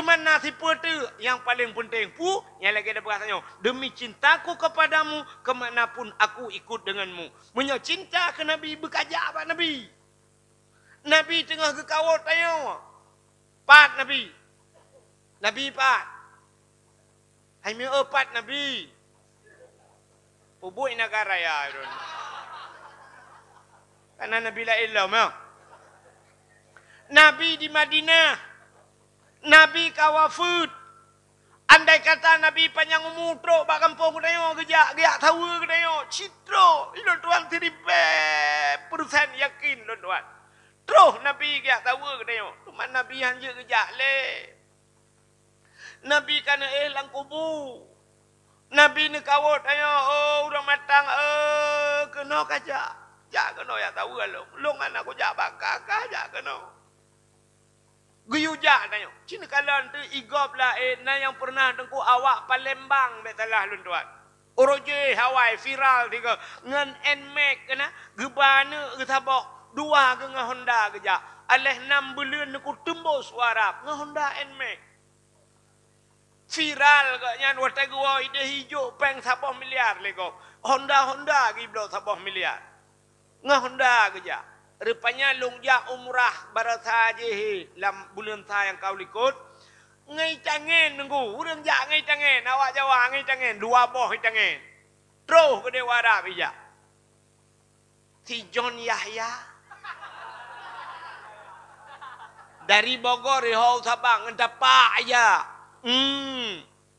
Cuman nasi tu yang paling penting. Yang lagi ada perasanya. Demi cintaku kepadamu, kemanapun aku ikut denganmu. Punya cinta ke Nabi, berkajak apa Nabi? Nabi tengah ke kawat tanya. Pat Nabi. Nabi pat. Hai mi pat Nabi. Pubuk negara ya. Karena Nabi la ilah. Nabi di Madinah. Nabi kawafud. Andai kata Nabi panjang umur teruk bak kampung ku tengok gejak tahu ku tengok citro ilo tuan teribe persen yakin lo tuan. Terus Nabi gejak tahu ku tengok. Cuma Nabi hanya gejak le. Nabi kana lang kubu. Nabi ni kawat tengok orang matang kena kajak. Jak kena ya tahu lo. Long anak ku jak bakak jak kena. Guyujak tanya. Cina kalan tu igop lah na yang pernah tengku awak Palembang betalah lun tuan. Oroje Hawaii viral tiga ngan Nmax kena gebana getabok dua ke ngah Honda keja. Aleh 6 bulan aku tembus suara ngah Honda Nmax. Viral ke nyan wata gua ide hijau peng 10 miliar lego. Honda giblo 10 miliar. Ngah Honda keja. Rupanya lungjak umrah barasa je dalam bulan saya yang kau likut. Ngai cangen nunggu. Urang jak ngai cangen. Awak Jawa ngai cangen. 2 boh cangen. Terus ke Dewa Arab bijak. Si John Yahya. Dari Bogor Rihau Sabang. Ngedapak aja.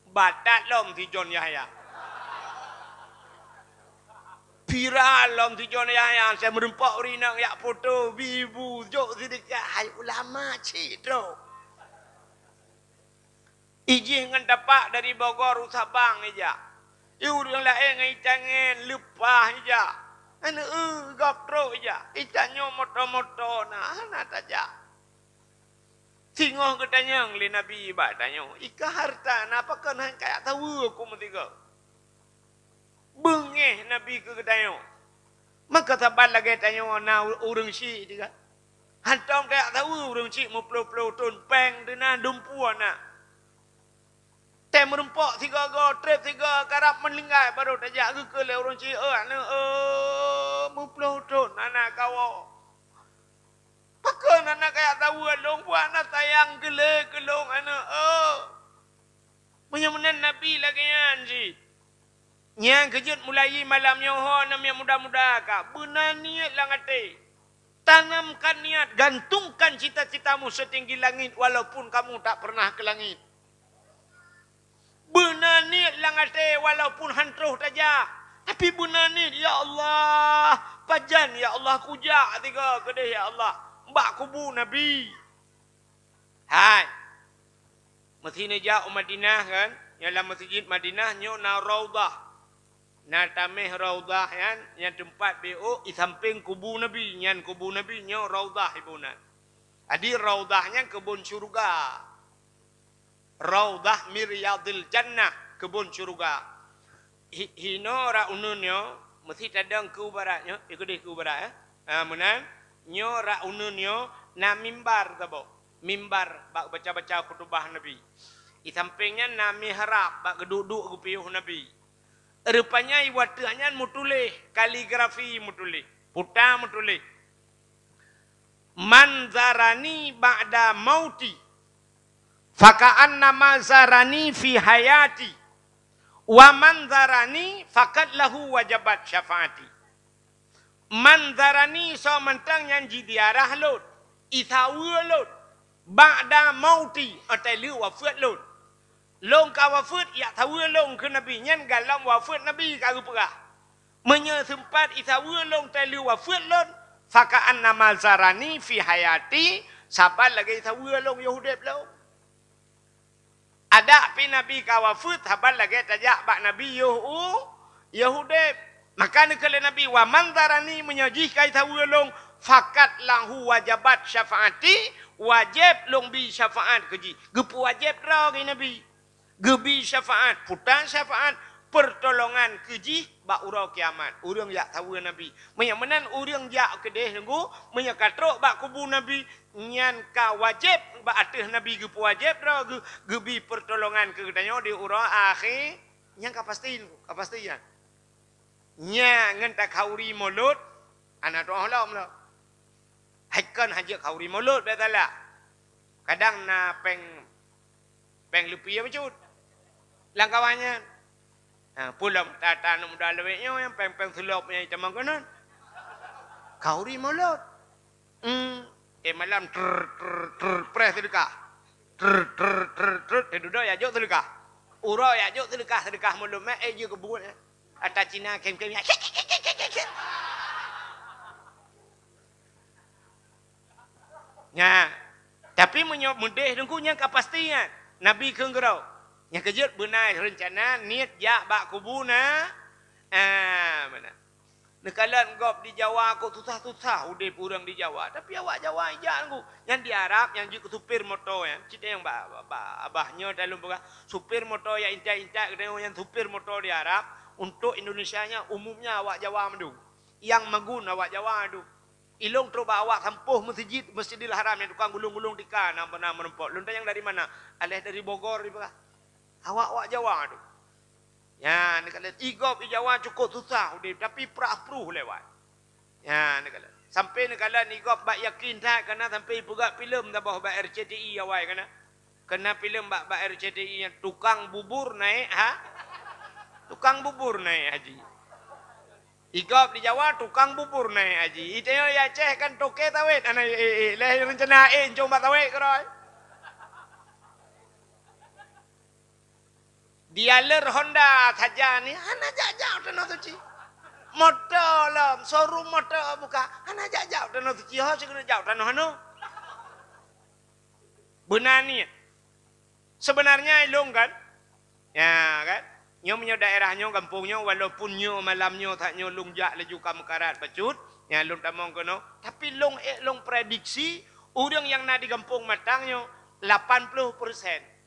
Batat lom si John Yahya. Viral lom si John Yahya. Saya merempak rinang yak foto. Bibu. Jok sedikit. Hai ulama cik tu. Ijih ngan dapat dari Bogor Sabang aja. Orang lain ngai cangen lupa aja. Ana gap terus aja. Itanyo moto-moto nah taja. Singoh ke tanyang li Nabi ibad tanyo. Ika harta napa kena kayak tahu aku metiga. Bengeh Nabi ke tanyo. Maka sabar lagi tanyo na urang si juga. Hantam kayak tahu urang si mu plo-plo ton peng dena dumpuan na. Tem merempok 3 go trip 3 karap meninggal baru tajak ke le orang si ana mu plo ton anak kawo. Pakai anak kayak tahu long buat anak sayang gele kelong anak menyamanan Nabi lagi yan si. Yang kejut mulai malam nyoho nam yang muda-muda ka. Benar niat lang ate. Tanamkan niat, gantungkan cita-citamu setinggi langit walaupun kamu tak pernah ke langit. Benar niat lang ate walaupun hantruh tajak. Tapi benar niat ya Allah, pajan ya Allah kujak tiga kedeh ya Allah. Mbak kubu Nabi. Hai. Masih jauh Madinah kan? Yang dalam masjid Madinah nyo na raudah. Na tameh raudah kan? Yang tempat BO di samping kubu Nabi. Yang kubu Nabi nyo raudah ibunan. Adi raudahnya kebun syurga. Raudah miryadil jannah. Kebun syurga. Hino ra ununyo. Mesti tadang ku baratnya. Ikut deh ku barat ya. Menan. Nyo ra ununyo na mimbar tabo. Mimbar bak baca-baca khutbah Nabi. Di sampingnya na mihrab bak duduk gupiuh Nabi. Rupanya iwatanya mutulih kaligrafi mutulih. Puta mutulih. Manzarani ba'da mauti. Faka'anna mazarani fi hayati. Wa manzarani fakat lahu wajabat syafaati. Manzarani so mentang yang jidiarah lot. Ithawa lot. Ba'da mauti. Atai liu wafat lot. Long ka wafat ya tawa long ke Nabi. Nyan galam wafat Nabi ka rupah. Menyesempat ithawa long tai liu wafat lot. Faka'an nama zarani fi hayati. Sabar lagi ithawa long Yahudib long. Ada pi Nabi ka wafat. Sabar lagi tajak bak Nabi Yahudib. Maka kala Nabi wa manzarani menyajih kai tawulong fakat lahu wajabat syafaati wajib long bi syafaat keji. Gepu wajib ra ke Nabi. Gebi syafaat, putan syafaat pertolongan keji bak urau kiamat. Urang yak tahu Nabi. Menyak menan urang yak kedeh nunggu, menyak katrok bak kubu Nabi, nyan ka wajib bak atih Nabi ge wajib ro ge bi pertolongan ke danyo di urau akhir, nyang kapastiin, kapastian. Nya ngan tak kauri mulut, anak doa lam lo. Haikan haji kauri mulut betala. Kadang na peng lepi apa cut. Langkawannya. Pulang tata nak muda leweknya yang peng sulapnya itu makanan. Kauri mulut. Malam press sedekah. Duduk ya jok sedekah. Urau ya jok sedekah mulut mak je kebun. Atas Cina kem-kem. Ya. Tapi menyok mudih dengkunya kepastian. Nabi kenggerau. Yang kejut benar rencana niat jak bak kubuna. Mana? Nekalan gop di Jawa aku susah-susah udip urang di Jawa. Tapi awak Jawa ijak aku. Yang di Arab yang juga supir motor ya. Cita yang abahnya dalam buka supir motor yang intak-intak yang supir motor di Arab. Untuk Indonesianya umumnya awak Jawa madu. Yang magun awak Jawa madu. Ilung terus awak sampuh Masjidil Haram yang tukang gulung-gulung tika nama menempok. Lunta yang dari mana? Alih dari Bogor di bawah. Awak Jawa madu. Ya, ni kala igop di Jawa cukup susah udah tapi prah-pruh lewat. Ya, ni kala. Sampai ni kala ni igop bak yakin tak kena sampai buka filem dah bawah bak RCTI awai kena. Kena filem bak RCTI yang tukang bubur naik tukang bubur naik haji. Igop di Jawa tukang bubur naik haji. Itu ya Aceh kan toke tawet. Ana leh rencana coba tawet keroi. Dialer Honda saja ni. Ana jauh tanah suci. Motor lah. Showroom motor buka. Ana jauh tanah suci. Ho segera jauh tanah hanu. Benar ni. Sebenarnya ilung kan. Ya kan. Nyo punya daerahnya, kampungnya, walaupun nyo malamnya tak nyo lungjak laju ka mekarat bacut, ya lung tamong kono, tapi lung prediksi orang yang nak di kampung matangnya 80%, 80%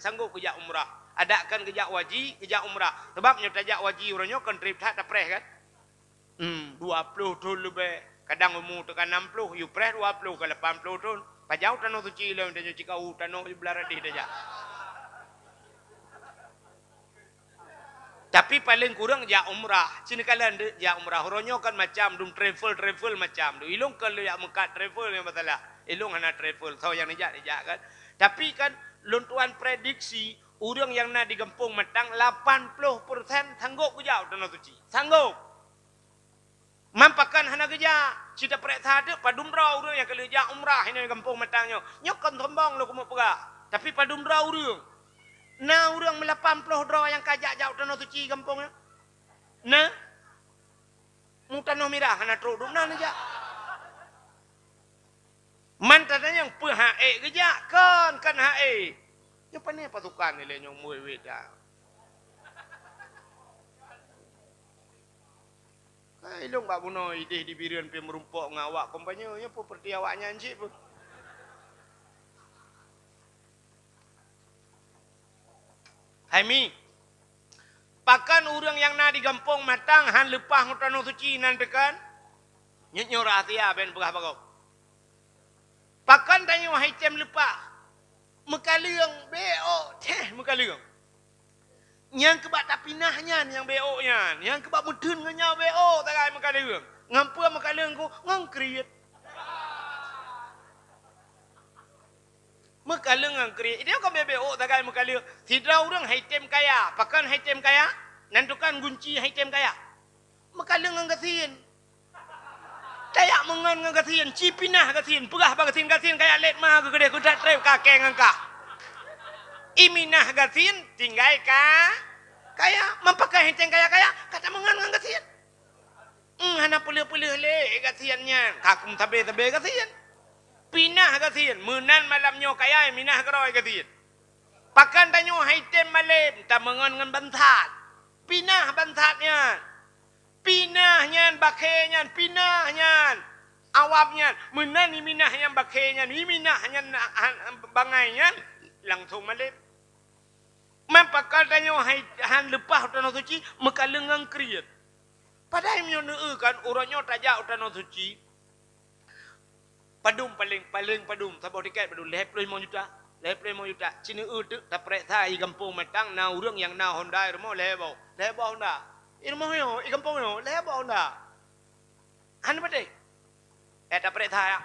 sanggup kerja umrah. Adakan kerja wajib, kerja umrah. Sebab nyo tajak wajib orangnya kan trip tak preh kan. 20 tu lebih. Kadang umur tekan 60, you preh 20 ke 80 tu. Pajau tanah suci lah untuk cikau tanah belah radih dah. Tapi paling kurang jak umrah. Sini kalian jak umrah. Orangnya kan macam dum travel macam tu. Ilung kalau jak mekat travel yang masalah. Ilung hanya travel. So yang nijak kan. Tapi kan luntuan prediksi orang yang nak di kampung matang 80% sanggup kerja tanah suci. Sanggup. Mampakan hana kerja. Cita periksa tu padumrah orang yang kalau jak umrah ini di kampung matangnya. Nyokon tombong lo kumuk pegak. Tapi padumrah orang. Nah orang 80 draw yang kajak jauh tanah suci kampungnya. Nah. Mu tanah merah hana truk dum nah aja. Man tadanya yang PHE kerja kan HE. Ya pane pasukan ni le nyong muwe dah. Ai long bak buno ide di birian pe merumpok ngawak kompanya nya properti awaknya anjik pun. Haimi. Pakan orang yang nak di kampung matang han lepah tanah suci nan tekan. Nyut rahsia ben pegah bagau. Pakan tanya wahai tem lepah. Mekaleung BO teh mekaleung. Yang kebak tak pinahnya yang BO nya, yang kebak mudun nganya BO tagai mekaleung. Ngampua mekaleung ku ngangkriet. Mekalang ang kri. Dia kau BBO tagai mekalang. Tidak orang haitem kaya. Pakan haitem kaya. Nantukan gunci haitem kaya. Mekalang ang gasin. Tayak mengan ang gasin. Cipinah gasin. Pegah ba gasin kaya let mah ke gede kudat trep kakek ngangka. Iminah gasin tinggal ka. Kaya mempakai haitem kaya kata mengan ang gasin. Hana pulih-pulih le gasiannya. Kakum tabe-tabe gasin. Pinah gasin, menan malamnya kaya minah keroi gasin. Pakan tanyo haitem malam, tak mengon ngan bantat. Pinah bantatnya. Pinahnya bakenya, pinahnya. Awapnya, menan minahnya bakenya, minahnya bangainya langsung malam. pakal tanya han lepas tanah suci mekaleng ngang kriat. Padahal menyo kan urangnya tajak tanah suci. Padum paling padum sabah tiket padum 25 juta. 25 juta. Cina tu tapret thai kampung matang na urang yang na Honda rumah lebo. Lebo Honda. Rumah yo i kampung yo lebo Honda. Han pate. Tapret thai.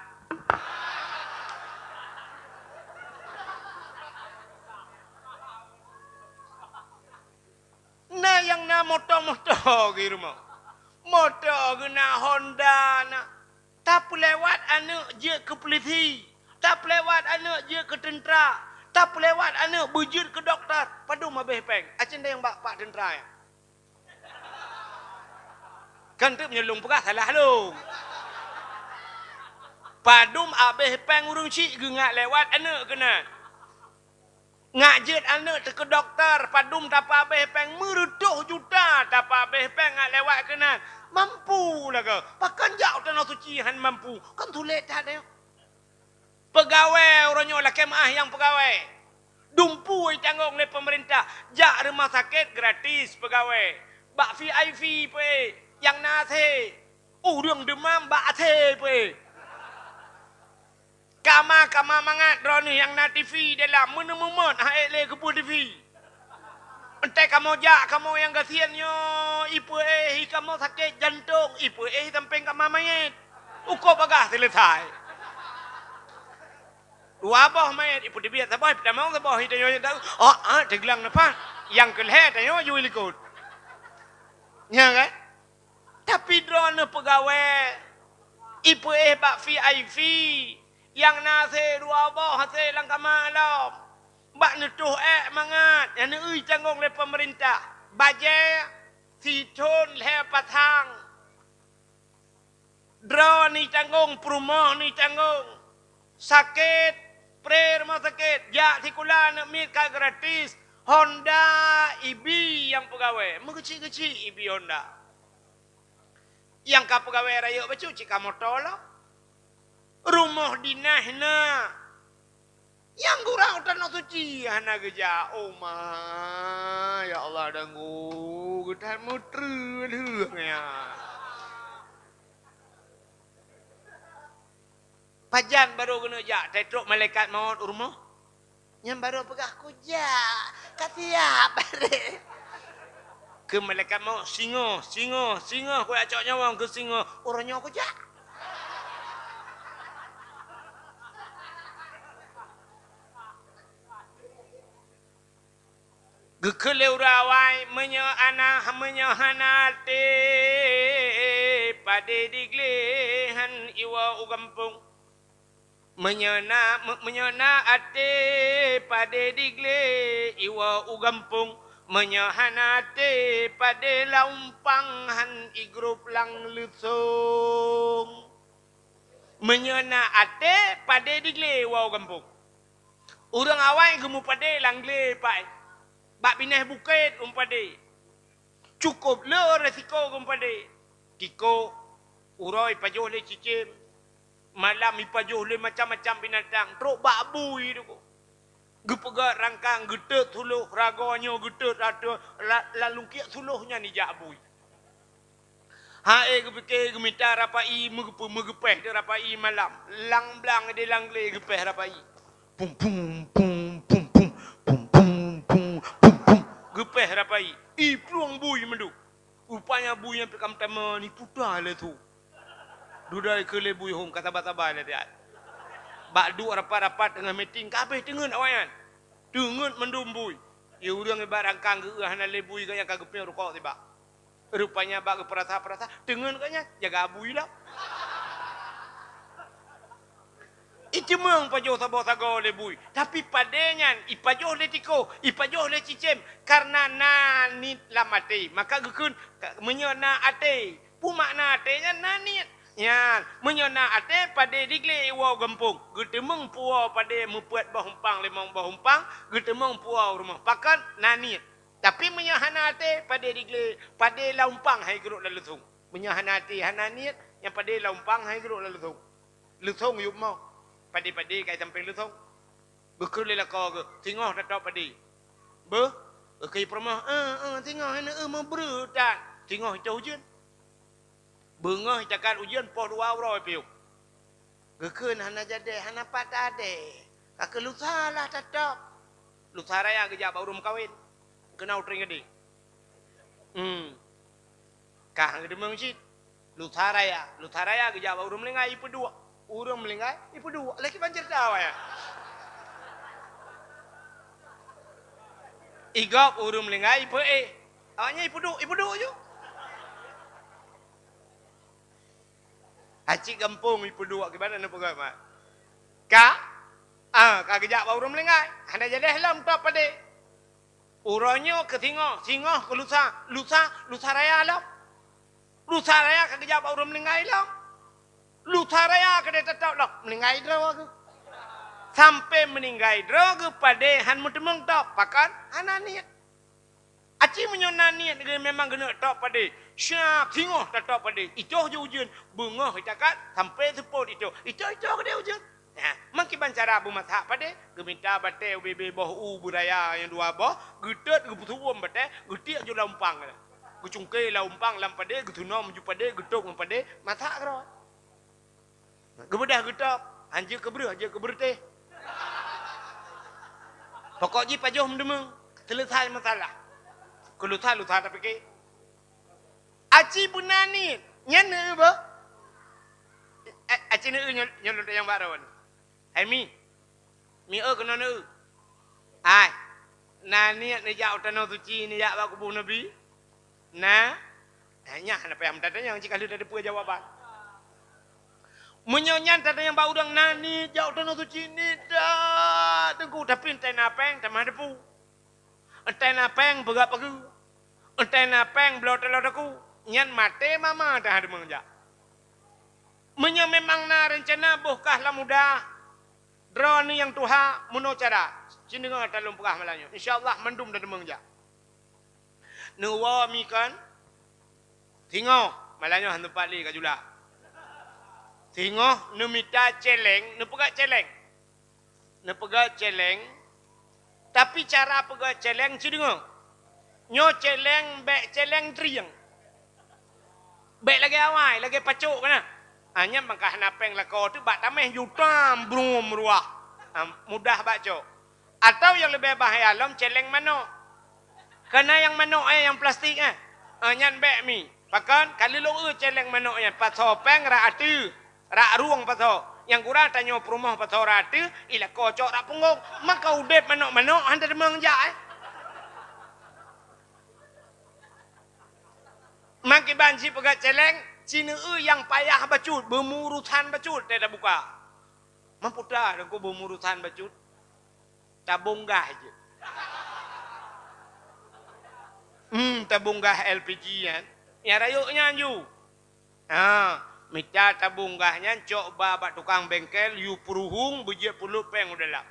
Na yang na motor ke rumah. Motor ke na Honda na. Tak lewat anak je ke polisi. Tak lewat anak je ke tentera. Tak lewat anak bujut ke doktor. Padum habis peng. Acen dah yang pak tentera ya. Kan tu menyelung pegah salah lu. Padum habis peng urung cik ngak lewat anak kena. Ngajit anak te ke doktor, padum tapa habis peng merutuh juta tapa habis peng ngak lewat kena. Mampu lah ke? Pakan jauh tanah suci han mampu. Kan tulis tak ada. Pegawai orangnya lah kemah yang pegawai. Dumpu tanggung oleh pemerintah. Jak rumah sakit gratis pegawai. Bak VIP pe. Yang nase. Orang demam bak ate pe. Kama mangat drone yang na TV dalam menemumut haik le ke TV. Entai kamu jak kamu yang kasihannya ipu kamu sakit jantung ipu samping kamu mayat. Uko bagah selesai. Dua boh mayat ipu dibiat sabah pertama sabah hitanyo tahu. Teglang napa? Yang keleh tanyo yu likut. Ya kan? Tapi drone pegawai ipu bak VIP. Yang nase dua boh hasil langkah malam. Bak netuh mangat. Yang tanggung oleh pemerintah. Bajet. Situn le patang. Drone ni tanggung. Perumah ni tanggung. Sakit. Pre rumah sakit. Jak tikula nak milka gratis. Honda EB yang pegawai. Mengecil-kecil EB Honda. Yang ka pegawai raya bacu cika motor lah. Rumah dinah na. Yang gurau tanah suci hana geja. Oh ma, ya Allah dangu gedan muter ya. Pajan baru kena jak tetruk malaikat maut rumah. Yang baru pegah kuja. Katiap bare. Ke malaikat maut singa. Ku acak nyawa ke singa. Orangnya kuja. Gekeleurawai menyohanate pada diglehan iwa ugampung menyona ate pada digle iwa ugampung menyohanate pada laumpang han igrup lang lusung menyona ate pada digle iwa ugampung urang awai gemu pada langle pai. Bak binah bukit umpade. Cukup le resiko umpade. Tiko uroi pajuh le cicim. Malam ipajuh le macam-macam binatang. Truk bak bui tu. Gepegat rangkang getet suluh ragonya getet ada lalu kiak suluhnya ni jak bui. Hae gepeke gemita rapai megepeh de rapai malam. Lang blang de langle gepeh rapai. Pum pum pum pum pum pum pum pum. Gepeh rapai. Pluang bui mendu. Rupanya bui yang pertama ni putar lah tu. Dudai ke le bui hong kata bata-bata dia. Bak du rapat-rapat dengan meeting kabeh tengen awayan. Tengen mendum bui. Ya urang ibarat kang ge hana le bui gaya kagepnya rokok tiba. Rupanya bak perasa-perasa tengen kanya jaga bui lah. Itu memang pajuh sabah sago le bui. Tapi padanya ipajuh le tiko, ipajuh le cicim karena nanit la mati. Maka gekun menyona ate. Pumakna atenya nanit. Ya, menyona ate pada digle iwa gempung. Getemeng puau pada membuat bahumpang lemong bahumpang, getemeng puau rumah pakan nanit. Tapi menyahana ate pada digle pada laumpang hai geruk lalu tung. Menyahana ate hananit yang pada laumpang hai geruk lalu tung. Lusung yuk mau. Padi-padi kai sampai lusung. Bekul le kau ke. Tengok tak padi. Be Kaya permah, tengok hana mau berutan. Tengok itu hujan. Bengah cakap hujan poh 200 piu. Gekeun hana jadi, hana patade. Kakek lu salah tetap. Lu saraya gejak baru kawin. Kena utring gede. Kah gede masjid. Lu saraya gejak baru melengai ipu dua. Urang melengai ipu dua. Lagi banjir tawa ya. Igap urang melengai ipu awaknya ipu dua je. Acik kampung ipu dua gimana nak pegang mak? Kak gejak baru melengai. Hana jadi helam tak pada. Urangnya ke singoh ke lusa raya lah. Lusa raya kak gejak baru melengai lah. Lusa raya ke dia tetap lah melengai draw aku. Sampai meninggai draw ke pada han mutemeng tak pakan hana niat. Acik menyona niat memang kena tak pada. Siap singoh tak pada. Itu je ujian bunga cakap sampai sepot itu ke dia ujian. Makin bancara abu masak pada geminta bate UBB boh budaya yang dua boh gedet geputuam bate getik je lampang gecungke lampang lam pada getunom ju pada getuk pada masak kro gebedah getap anjir keber teh pokoknya pajoh mendemeng selesai masalah kelutar tapi ke aci punani nyana ba aci ne nyolot yang baron hai mi kena ne ai nani ne jauh tanah suci ni jak bak kubur nabi nah hanya apa yang tadi yang jika lu ada jawaban menyonyan tadi yang bau udang nani jauh tanah suci ni dah tengku tapi entai napeng tamah depu entai napeng begap aku entai napeng blot aku nyan mate mama dah ada mengjak menya memang na rencana buhkah lah mudah draw ni yang tuha muno cara sini ngah dalam pukah malanyo insyaallah mendum dan mengjak nuwa mi kan tingo malanyo hantu pali ka jula tingo nu mita celeng nu pegak celeng tapi cara pegak celeng cidingo nyo celeng be celeng triang be lagi awai lagi pacuk kana hanya mangkah napeng lako tu bak tameh jutam brum ruah mudah baca atau yang lebih bahaya lom celeng manok kena yang manok yang plastik nyan bek mi pakan kali lo celeng manok yang paso peng ra atu ra ruang paso yang kurang tanyo perumah paso ra atu ila kocok ra punggung maka udep manok hantar demang ja maki banci pegat celeng Cina yang payah bacut, bermurutan bacut, tidak buka. Mampu dah aku bermurutan bacut. Tabunggah je. Tabunggah LPG kan. Yang rayuknya ju. Minta tabunggahnya coba bak tukang bengkel, yu peruhung, bejit puluh peng udah lah.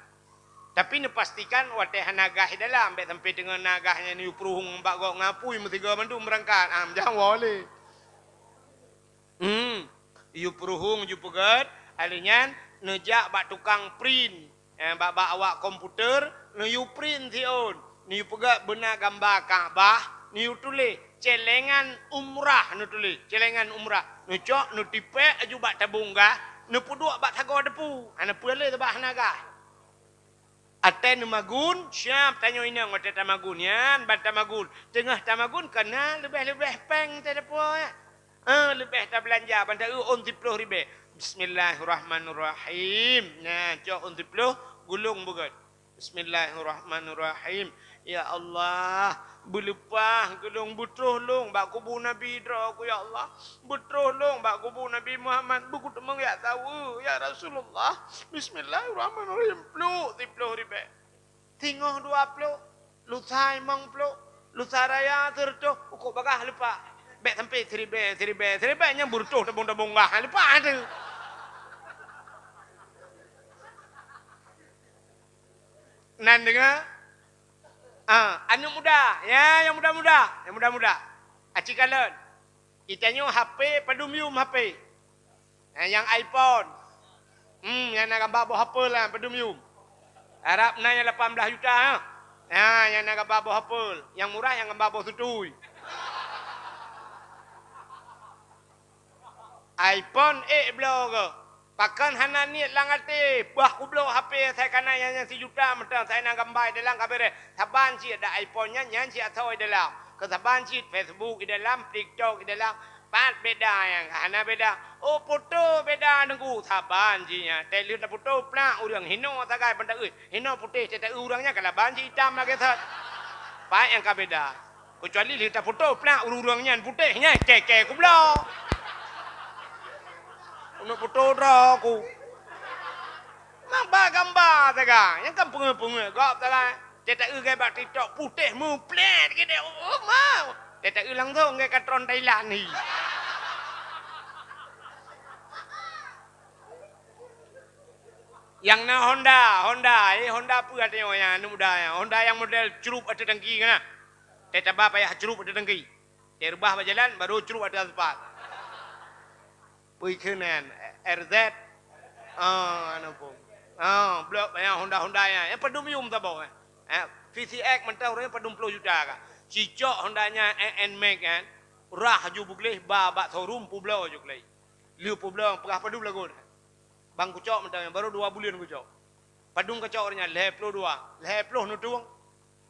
Tapi ni pastikan wateh nagah dalam, sampai dengan nagahnya ni yu peruhung bak gok ngapui, mesti gak mandu merangkat. Jangan boleh. Yu peruhung ju pegat alinyan nejak bak tukang print bak awak komputer ne yu print tion ni yu pegat benar gambar Kaabah ni yu tulis celengan umrah nu tulis celengan umrah nu cok nu tipek ju bak tabunggah nu puduk bak tago depu ana pule bak naga aten magun siap tanyo inang ngote tamagun yan bat tamagun tengah tamagun kena lebih peng tedepo ya lebih tak belanja bandar untuk 10 ribu. Bismillahirrahmanirrahim. Nah, cok untuk 10 gulung bukan. Bismillahirrahmanirrahim. Ya Allah, berlepah gulung butuh long bak kubur Nabi dra aku ya Allah. Butuh long bak kubur Nabi Muhammad buku temang ya tahu ya Rasulullah. Bismillahirrahmanirrahim. 10 ribu. Tinggal 20. Lutai mang 10. Lusaraya tertuh ukur bagah lupa. Bek sampai seribe nya burtuh tabung gah lupa ada. Nan dengar? Anu muda, ya yang muda. Acik kalon. Itanya HP padumium HP. Yang iPhone. Yang nak gambar bawa HP lah padumium. Arab nanya 18 juta. Nah, yang nak babo hapul, yang murah yang babo sutui. iPhone blow ke. Pakan hana niat langate, bah ku blow HP saya kana yang 1 juta mentang saya nak gambar dalam kabere. Saban si ada iPhone-nya nyan si atau dalam. Ke saban si Facebook di dalam, TikTok di dalam. Pat beda yang hana beda. Oh foto beda nunggu saban si nya. Teli tak foto pla urang hino tagai benda euy. Hino putih cetak urangnya kalau banji hitam lagi sat. Pak yang ka beda. Kecuali lihat foto pla urangnya putihnya keke ku blow. Nak foto dah aku. Nampak gambar taga. Yang kan punga-punga gap taga. Cetak gaya bak TikTok putih mu plet gede. Oh mau. Cetak langsung gaya katron Thailand ni. Yang na Honda apa katanya yang anu muda ya. Honda yang model cerup ada dengki kana. Cetak ba payah cerup ada dengki. Terbah berjalan baru cerup ada asfal. Puikunan RZ anu pun blok yang Honda nya yang pedum tak bawa VCX mentau orang pedum 10 juta kan cicok Hondanya NMAX kan rah ju bugleh babak showroom publo ju klei liu publo pegah pedum lagu bang kucok mentau baru 2 bulan kucok pedum kucoknya 52 nutung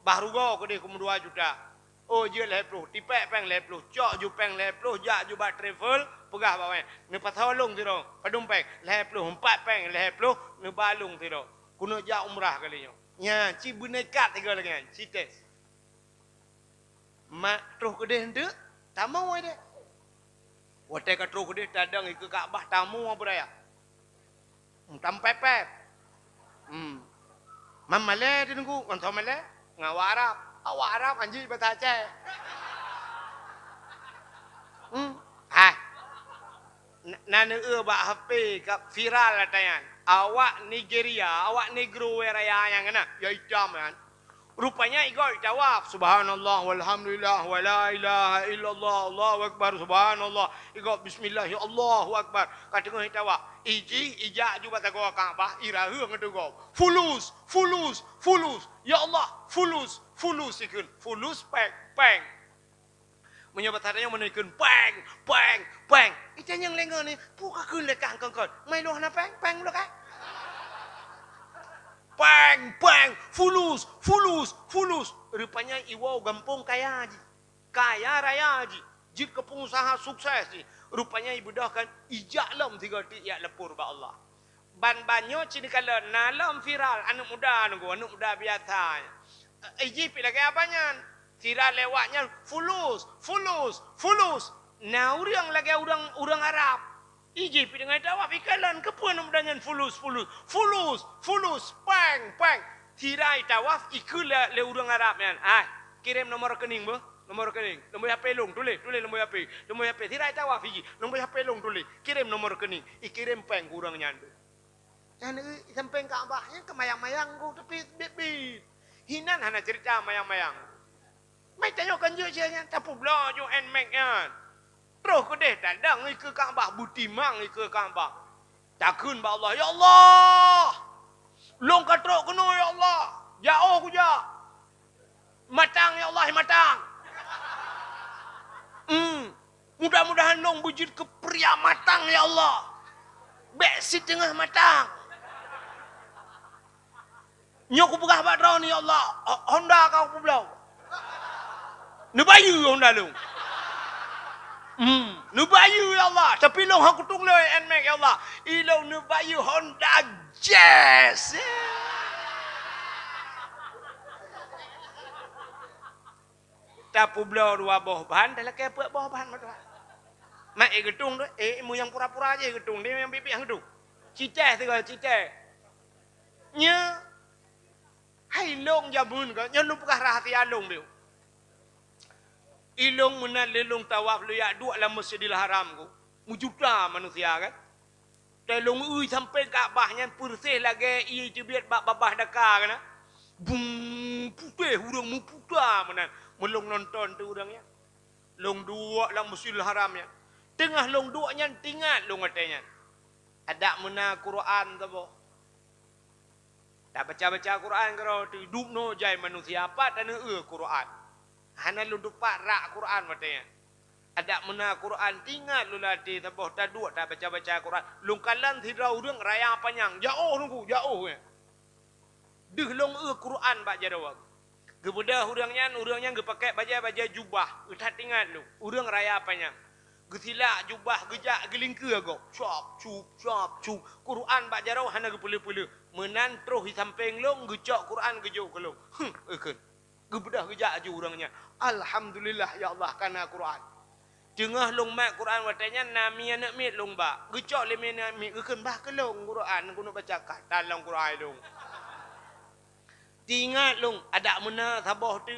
baru go ke dia 2 juta. Oh dia 50, tipek peng 50, cok ju peng 50, jak ju bat travel, pegah bawah. Ni patholong tiro, padum peng 50, 4 peng 50, ni balung tiro. Kuno jak umrah kali nyo. Nya, ci bunekat tiga lagi kan, ci tes. Mak terus ke dia hendak, tak mau dia. Watai ka terus ke dia, tadang ikut Kaabah, tamu apa raya. Tampai pep. Mamale dia nunggu, kan tahu male? Ngawak Arab. Awak Arab anjing bahasa Aceh. Nana bak HP kat viral latayan. Awak Nigeria, awak negro raya yang kena, ya hitam kan. Rupanya ikut jawab subhanallah walhamdulillah wala ilaha illallah Allahu akbar subhanallah. Ikut bismillah ya Allahu akbar. Kata ngoi tawa, ijak juga tak gua Kaabah ira heung tu gua. Fulus. Ya Allah, fulus ikun. Fulus peng. Menyebut hadanya menaikkan peng. Itu yang lengah ni, buka kun lekang kongkon. Mai lu hana peng lu kan? Peng, fulus. Rupanya iwau gampung kaya raya haji. Jika pengusaha sukses ni, rupanya ibu dah kan ijak lam 3 ya lepur ba Allah. Ban-banyo cini kala nalam viral anak muda biasa. Iji lagi apanya? Viral lewatnya fulus. Nah orang lagi orang Arab. Iji dengan tawaf ikalan kepuan mudanya fulus, peng. Tirai tawaf ikul le orang Arab kan. Kirim nomor rekening bu. Nombor HP long tulis nombor HP. Tirai tawaf iji. Nombor HP long tulis. Kirim nomor rekening. Ikirim peng kurang nyandu. Dan sampai Kaabahnya ke mayang-mayang ku tapi bit. Hinan hana cerita mayang-mayang. Mai tanya kan je nya tapu bla jo NMAX kan. Terus ke deh tandang ke Kaabah butimang ke Kaabah. Takun ba Allah, ya Allah. Long katrok kena ya Allah. Jauh ku ja. Matang ya Allah, matang. Mudah-mudahan long bujud ke pria matang ya Allah. Beksit tengah matang. Nyok ku pegah badrau ni ya Allah. Honda kau pulau. Nubayu Honda lu. Nubayu ya Allah. Tapi long aku tung loy NMAX ya Allah. Ilong nubayu Honda Jazz. Tapu blau 2 bawah bahan. Dah lah kaya buat bawah bahan. Mak gedung tu. Mu yang pura-pura aja gedung. Dia yang bibik yang gedung. Ciceh tu kalau ciceh. Nya. Hai long jamun kan. Nya lu pekah rahasia long dia. Ilong menal lelong tawaf lu ya dua lah Masjidil Haram ku. Mujuta manusia kan. Telong ui sampai Kaabahnya bersih lagi ia jebiat babah daka kan. Bung putih urang mu puta menan. Melong nonton tu urangnya. Long dua lah Masjidil Haramnya. Tengah long duanya tinggal long katanya. Ada mena Quran tu boh. Tak baca-baca Quran kalau hidup no jai manusia apa dan Quran. Hana lu dupat rak Quran matanya. Ada mena Quran tinggal lu latih taboh tak dua tak baca-baca Quran. Lu kalan tidak urang raya panjang. Jauh nunggu jauh. Deh long Quran bak jadawak. Kemudian urangnya pakai baca jubah. Utat tinggal lu. Urang raya panjang. Getilak jubah gejak gelingke agak. Cop. Quran bak jaraw hana gepule-pule. Menan terus di samping long gejak Quran gejok ke long. Ekan. Gebedah gejak aja urangnya. Alhamdulillah ya Allah karena Quran. Jengah long mak Quran watanya nami anak mit long bak. Gejak le min mi ekan bah ke long Quran guna baca kat dalam Quran long. Tingat long ada mena sabah tu.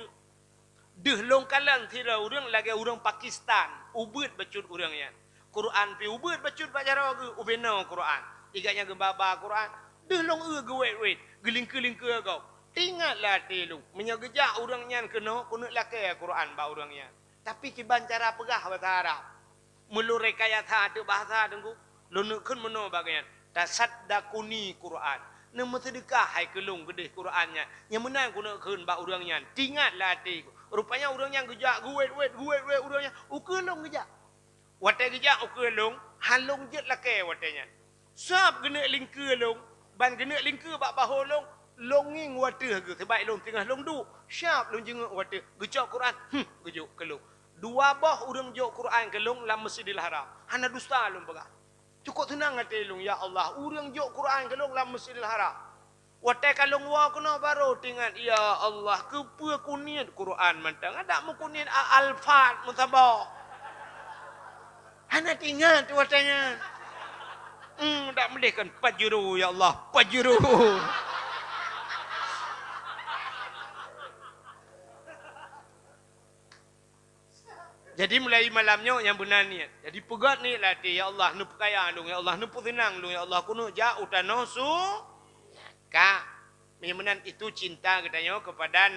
Deh long kalan tira urang lagi urang Pakistan. Ubud bacut urangnya. Quran pi ubud bacut bacara ke ubena Quran. Iganya gembaba Quran. Deh long gewet-wet. Gelingke-lingke kau. Ingatlah telu. Menyagejak urangnya kena kuna laki Quran ba urangnya. Tapi kiban cara pegah bahasa Arab. Mulu rekayasa tu bahasa tengku. Lunukun meno bagian. Tasaddaquni Quran. Nama sedekah hai kelung gede Qurannya. Yang menang kuna kun ba urangnya. Ingatlah telu. Rupanya urangnya gejak guet-wet urangnya. Ukelong gejak. Watai gejak ukelong. Halong jet laki watainya. Sab gena lingke long. Ban gena lingke bak baholong. Longing water ke. Sebab long tengah long du. Syap long jenguk water. Gejak Quran. Gejok kelong. Dua bah urang jok Quran kelong lam Masjidil Haram. Hana dusta long pegah. Cukup tenang hati long. Ya Allah. Urang jok Quran kelong lam Masjidil Haram. Watai kalong wa kena baru tinggal. Ya Allah. Kepa kunit Quran mantang. Ada mu kunit al-fat mutabak. Hana tinggal tu watanya. Tak boleh kan. Pajuru ya Allah. Pajuru. Jadi mulai malamnya yang benar ni. Jadi pegat ni latih. Ya Allah, nu perkaya lu. Ya Allah, nu tenang lu. Ya Allah, kuno jauh tanah su. Kak, memang itu cinta katanya kepada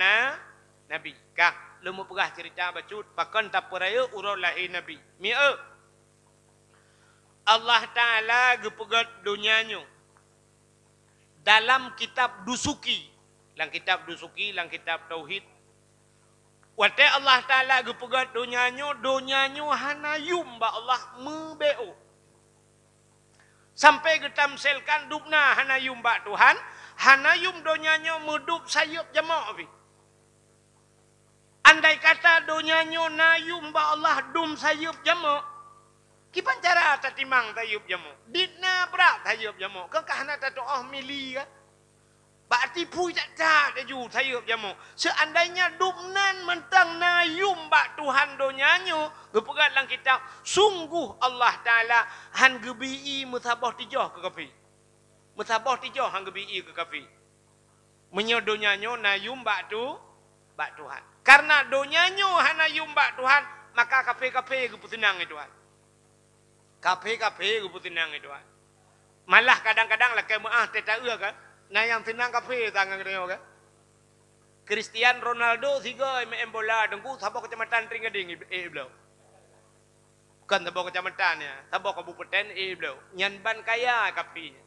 Nabi. Kak, lu mau pegah cerita bacut. Pakan tak peraya urau lahir Nabi. Allah Ta'ala gepegat dunianya. Dalam kitab Dusuki. Dalam kitab Dusuki, dalam kitab Tauhid. Watai Allah Ta'ala gepegat dunianya hanayum ba Allah mebeo. Sampai getamselkan dubna hanayum ba Tuhan, hanayum dunianya medup sayup jamaah. Andai kata dunianya nayum ba Allah dum sayup jamaah, kipan cara tatimang sayup jamaah. Ditna berat sayup jamaah. Kekahna tatoah mili kan? Berarti pui tak ada ju sayup jamu. Seandainya dumnan mentang nayum bak Tuhan donyanya, gepegat dalam kitab, sungguh Allah Ta'ala han gebi'i musabah tijah ke kafi. Musabah tijah han gebi'i ke kafi. Menyodonyanya nayum bak Tuhan. Karena donyanya han nayum bak Tuhan, maka kafe-kafe geputenang Tuhan. Kafe-kafe geputenang Tuhan. Malah kadang-kadang lah kayak teta kan. Nah yang tenang kafe tangan dia kan. Cristiano Ronaldo tiga main bola dengku sabok kecamatan Tringading belau. Bukan sabok kecamatan ya, sabok kabupaten belau. Nyanban kaya kapinya.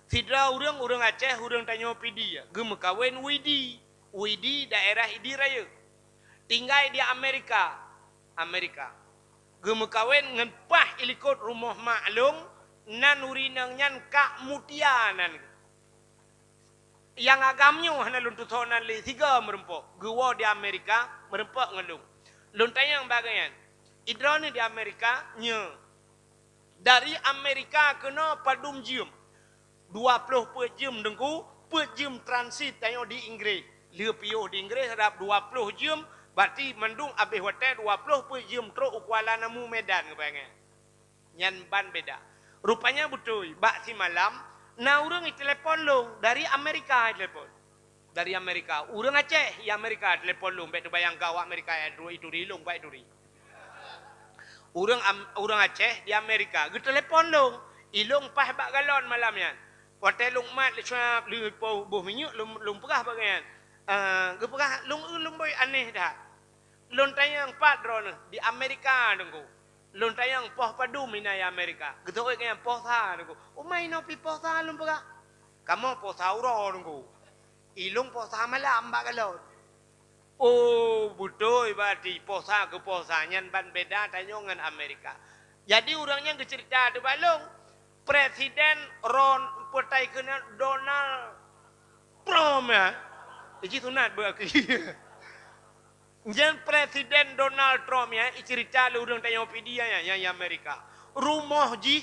Sidra urang Aceh urang tanya pidi ya. Gem kawin Widi daerah Idi Raya. Tinggal di Amerika. Gem kawin ngempah ilikut rumah maklum nan urinang nyan kak mutianan. Yang agamnya hana luntu thonan li tiga merempok. Gua di Amerika merempok ngelung. Luntanya yang bagian. Idrani di Amerika nya. Dari Amerika kena padum jam. 20 per jam dengku. Per jam transit tanya di Inggris. Lepio di Inggris hadap 20 jam. Berarti mendung habis hotel 20 per jam terus Kuala Namu Medan kebayangnya. Nyan ban beda. Rupanya betul. Bak si malam. Nah orang telepon long dari Amerika telepon. Dari Amerika. Orang Aceh di Amerika telepon long. Baik tu bayang kau Amerika ya itu long baik duri. Orang Aceh di Amerika. Gue telepon long. Ilong pah bak galon malamnya. Hotel long mat lecap lu boh minyak long perah bagian. Gue perah long boy aneh dah. Long tayang padron di Amerika dengku. Lon tayang poh padu minai Amerika. Getok yang poh tha aku. Oh main opi poh tha lom pega. Kamu po sauro nunggu. Ilung po sama malam mbak kalau. Oh, betul berarti posa ke posanya ban beda tanya dengan Amerika. Jadi orangnya cerita ada balong. Presiden Ron Pertai kena Donald Trump ya. Jadi sunat berarti. Jangan Presiden Donald Trump ya, cerita lu orang tanya dia ya, yang Amerika. Rumah ji.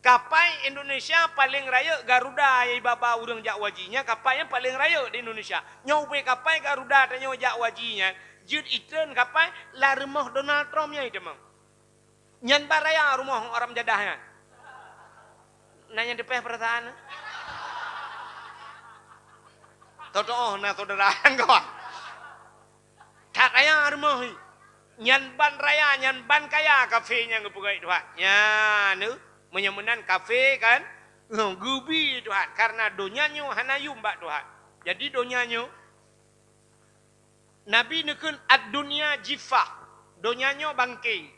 Kapal Indonesia paling raya Garuda ya bapa urang jak wajinya kapal yang paling raya di Indonesia. Nyau kapal Garuda tanya jak wajinya. Jud iten kapal la rumah Donald Trump ya itu mang. Nyan baraya rumah orang jadahnya. Nanya depeh perasaan. Toto na saudara kawan. Tak raya rumah. Nyan ban raya, nyan ban kaya kafenya ngepugai Tuhan. Ya, nu menyemenan kafe kan gubi Tuhan karena donyanyo hanayum mbak Tuhan. Jadi donyanyo Nabi nekun ad-dunya jifah, donyanyo bangkai.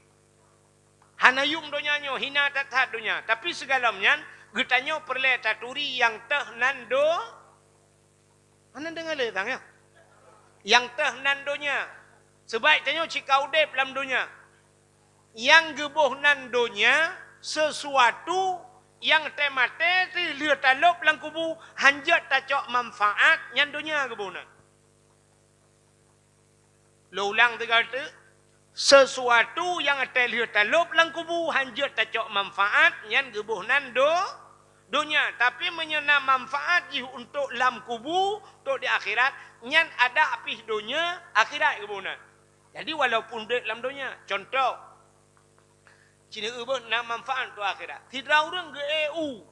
Hanayum donyanyo hina tathat dunya, tapi segalamnya getanyo perle taturi yang teh nando. Ana dengar le tang ya. Yang teh nandonya. Sebaik tanyo cikau dep dalam dunya. Yang gebuh nandonya sesuatu yang temate ti lihat talop lang kubu hanjat tacok manfaat nyandonya kebuna. Lo ulang tiga tu sesuatu yang lihat talop lang kubu hanjat tacok manfaat nyan gebuh nando dunia tapi menyena manfaat ji untuk lam kubu untuk di akhirat nyan ada apih dunia akhirat kebuna. Jadi walaupun dek lam dunia contoh Cina ubah nak manfaat tu akhirat. Tidak orang ke EU.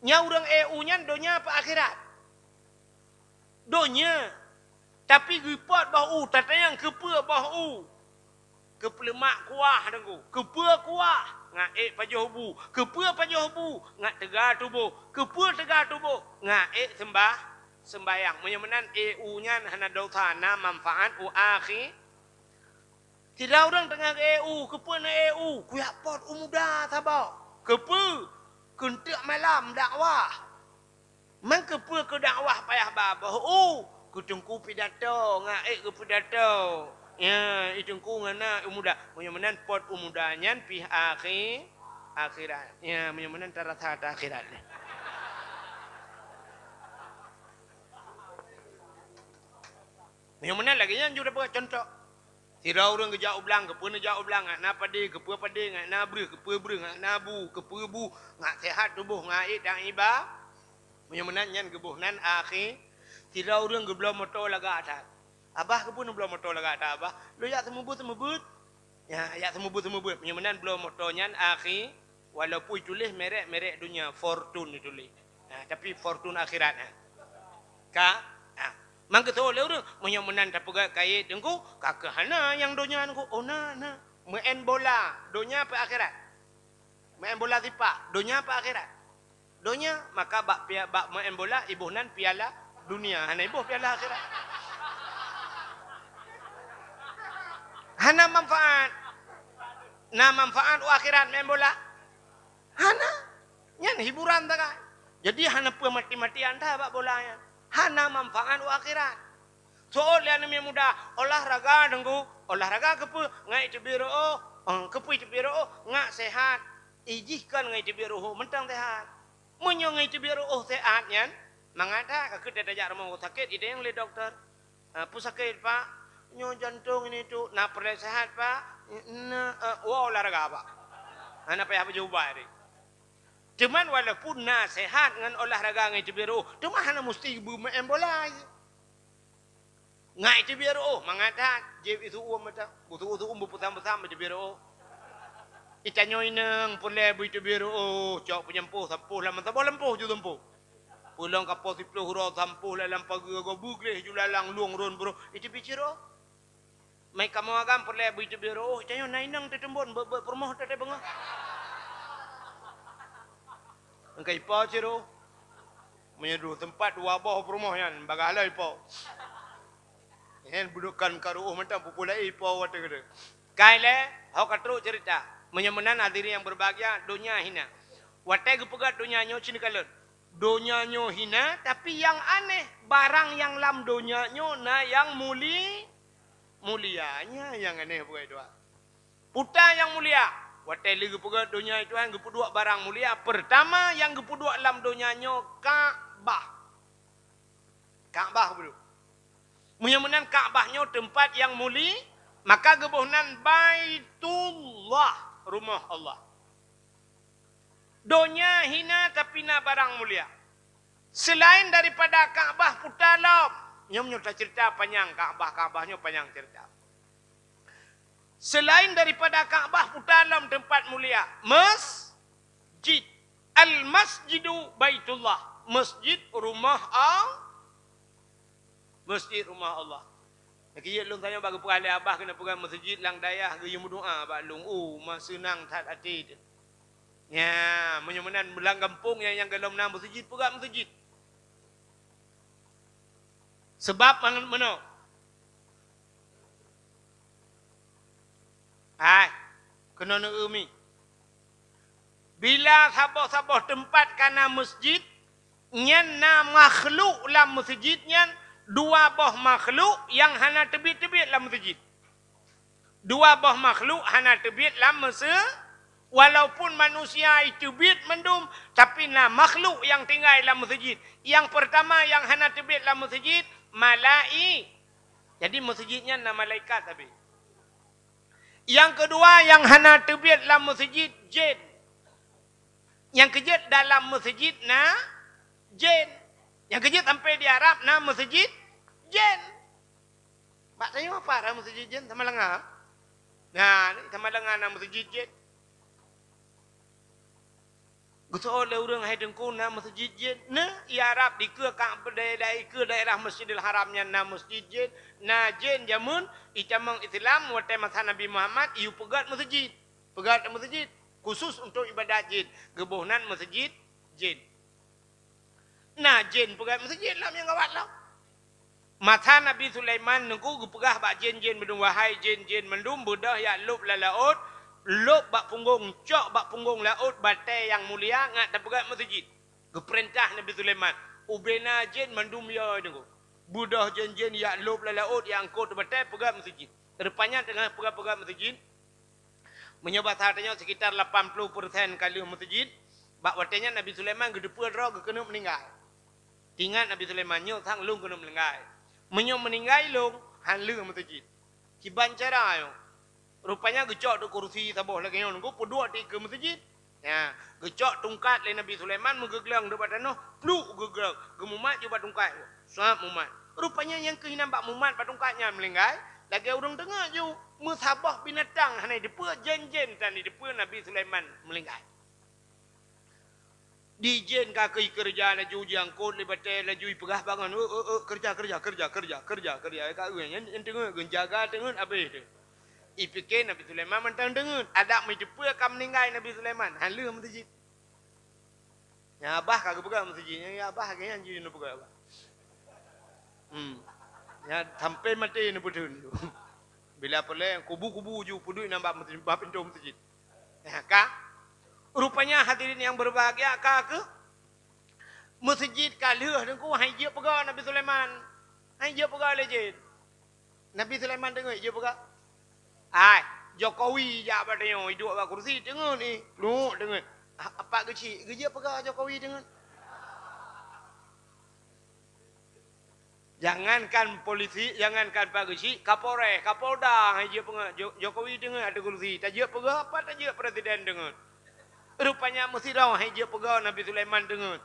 Nya orang EU nya donya apa akhirat? Donya. Tapi gipot bahu tatayang kepa bahu. Kepelemak kuah dengku. Kepa kuah ngak pajohbu. Kepa pajohbu ngak tegar tubuh. Kepa tegar tubuh ngak sembayang. Menyemenan EU nya hana dautana manfaat u akhir. Tidak orang tengah EU, kepa na EU, kuyak pot umuda tabau. Kepa, kentik malam dakwah. Man kepa ke dakwah payah babah. Kutungku pidato, ngaik ke pidato. Ya, itungku ngana umuda. Menyamanan pot umudanya pih akhirat. Ya, menyamanan tarat akhirat. Menyamanan lagi yang juga buat contoh. Tidak orang kejauh belang, kepa na jauh belang, ngak na pade, kepa pade, ngak na bre, kepa bre, ngak na bu, kepa bu, ngak sehat tubuh, ngak dan iba. Menyemenan nyan gebuh nan akhir. Tidak orang geblau motor laga atas. Abah kepa na belau motor laga atas abah. Lo yak semebut. Ya, yak semebut. Menyemenan belau motor nyan akhir. Walaupun tulis merek dunia Fortune ditulis. Nah, tapi Fortune akhirat. Mang ketua le urang menyemenan tapaga kait dengku kakahana yang donya aku ona main bola donya apa akhirat main bola tipak donya apa akhirat donya maka bak main bola ibuhnan piala dunia hana ibuh piala akhirat hana manfaat akhirat main bola hana nyan hiburan ta kan jadi hana mati-matian dah bak bolanya hana manfaat akhirat. Soalnya ni muda olahraga dengku, olahraga kepu ngai cebiro kepu cebiro ngak sehat. Ijihkan ngai cebiro mentang sehat. Munyo ngai cebiro sehat nyan, mangada ke kita dajak rumah sakit ide yang le dokter. Pusakit pak, nyo jantung ini tu, nak perlu sehat pak, olahraga pak. Anak payah berjubah ni. Cuman walaupun nasihat dengan olahraga ngai cebiro, cuma hana mesti main bola. Ngai cebiro, mangata jeb itu mata, butu putam-putam cebiro. Itanyo inang pule bu cebiro, cok penyempuh sampuh lah mantap lempuh ju tempuh. Pulang kapal 10 huruf sampuh lah lampau go bugleh julalang luang ron bro. Itu biciro. Mai kamu agam pule bu cebiro, itanyo nainang tetembon permoh tete bengah. Engkau ipa ciro, menyeduh tempat wabah perumahan, bagalah ipa. Ini budukan karuh macam populai ipa wate kede. Kaile, hau katru cerita, menyemenan hadirin yang berbahagia, dunia hina. Watai gepegat donyanyo cini kalen. Donyanyo hina tapi yang aneh barang yang lam donyanyo na yang mulianya yang aneh bukai doa. Puta yang mulia. Watai lagi gepegat donya itu yang gepudua barang mulia. Pertama yang gepudua lam donyanyo Ka'bah. Ka'bah bro. Menyemenan Ka'bahnya tempat yang mulia, maka gebuhnan Baitullah, rumah Allah. Donya hina tapi na barang mulia. Selain daripada Ka'bah putalam. Nyom tak cerita panjang Ka'bahnya panjang cerita. Selain daripada Ka'bah putalam tempat mulia. Masjid. Al-Masjidu Baitullah. Masjid rumah Allah. Masjid rumah Allah. Kaya long tanya bagi peralih abah kena pegang masjid lang dayah gaya berdoa bak long. Masa senang tak hati. Ya, menyemenan belang kampung yang dalam nama masjid pegang masjid. Sebab mana? Hai, kena nak umi. Bila sabah-sabah tempat kana masjid, nyan na makhluk lam masjid nyan dua boh makhluk yang hana tebit-tebit lam masjid. Dua boh makhluk hana tebit lam masjid. Walaupun manusia itu bid mendum, tapi na makhluk yang tinggal dalam masjid. Yang pertama yang hana tebit dalam masjid, malai. Jadi masjidnya na malaikat tapi. Yang kedua yang hana tebit dalam masjid, jin. Yang kejut dalam masjid na jin. Yang kejut sampai di Arab na masjid jin. Mak saya apa lah masjid jin sama lengah? Nah, sama lengah na masjid jin. Gusto oleh orang hai dengku na masjid jin na ya Arab di ke Ka'bah daerah Masjidil Haramnya na masjid jin na jin jamun icamang Islam wa masa Nabi Muhammad iu pegat masjid khusus untuk ibadat jin gebohnan masjid jin na jin pegat masjid lam yang awat lam masa Nabi Sulaiman nengku gepegah bak jin mendung wahai jin mendung budah ya lub lalaut lop bak punggung, cok bak punggung laut batai yang mulia ngat terpegat masjid. Keperintah Nabi Sulaiman. Ubena jin mandum ya dengo. Budah jin ya lop laut yang angkut batai pegat masjid. Rupanya tengah pegat masjid. Menyebat hartanya sekitar 80% kali masjid. Bak batainya Nabi Sulaiman gedepul roh kena meninggal. Tinggal Nabi Sulaiman nyo sang lung kena meninggal. Menyo meninggal lung han lung masjid. Kiban cara yo. Rupanya gecok tu kursi taboh lagi yang nunggu pedua di ke masjid. Ya, gecok tungkat le Nabi Sulaiman megeglang depan tanah, pluk geglang, gemumat juga tungkat. Sahab mumat. Rupanya yang kehinan bak mumat bak tungkatnya melinggai, lagi orang dengar ju musabah binatang hanai depa jen tan di depa Nabi Sulaiman melinggai. Di jen kaki kerja laju jangkut lebatai laju pegah bangan kerja. Kak yang tengah jaga tengah habis tu. Ipikir Nabi Sulaiman mentang dengar. Ada menjepur akan meninggal Nabi Sulaiman. Hala masjid. Ya abah kagak pegang masjid. Ya abah kagak yang jadi nak pegang. Ya sampai mati nak putun. Bila pula kubu-kubu ju puduk nampak masjid pintu masjid. Ya kak. Rupanya hadirin yang berbahagia kak ke masjid kalah dengku hai je pegang Nabi Sulaiman. Hai je pegang lejin. Nabi Sulaiman dengar je pegang. Hai, Jokowi jak badanya hidup bak kursi dengar ni. Lu dengar. Apa kecil? Kerja pegang Jokowi dengar. Jangankan polisi, jangankan Pak Gesi, Kapolres, Kapolda, dia pengat Jokowi dengar ada kursi. Tak dia pegang apa tak dia presiden dengar. Rupanya mesti dah dia pegang Nabi Sulaiman dengar.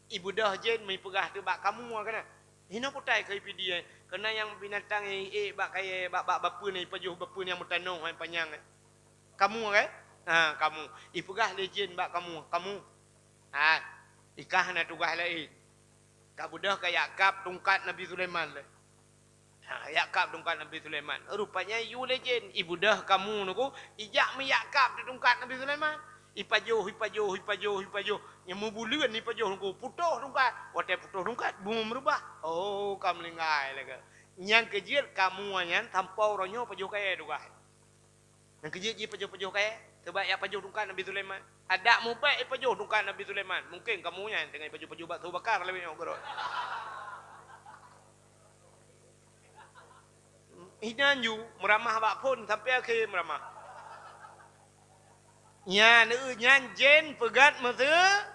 Ibu dah jen mai pegah tu bak kamu kan. Hina putai ke dia. Kena yang binatang bak kaya bapa ni pajuh bapa ni yang bertanung yang panjang. Kamu kan? Ha kamu. Ipegah legend bak kamu. Ha ikah na tugas lain. Kak budah kayak kap tungkat Nabi Sulaiman le. Ha yakap tungkat Nabi Sulaiman. Rupanya you legend. Ibu dah kamu nuku ijak meyakap di tungkat Nabi Sulaiman. Ipajuh. Yang mubuluan ni pajuh nuku putuh tungkat. Watai putuh tungkat bumi merubah. Oh kamu linggai lega. Yang kejil kamu yang tanpa orangnya pajuh kaya tugas. Yang kejil je pajuh kaya Terbaik pajuh dungkan Nabi Sulaiman. Ada mu baik pajuh dungkan Nabi Sulaiman. Mungkin kamunya dengan pajuh-pajuh batu bakar lebih ngobrol. Hinan you meramah bak pun sampai akhir meramah. Nyan nyan jen pegat masjid.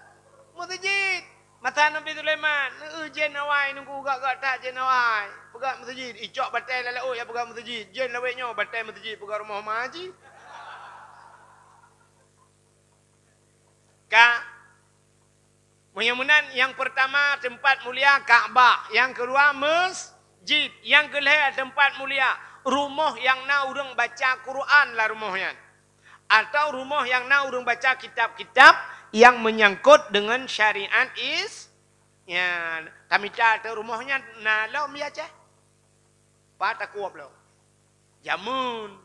Mata Nabi Sulaiman, jen awai nunggu gak tak jen awai. Pegat masjid, icok batai lala oh ya pegat masjid. Jen laweknya batai masjid pegat rumah haji. Menyamunan yang pertama tempat mulia Kaabah, yang kedua masjid, yang kelih tempat mulia rumah yang na urang baca Quran lah rumahnya, atau rumah yang na urang baca kitab-kitab yang menyangkut dengan syariat ya tamita atau rumahnya na lau miaca pak takuap lau jamun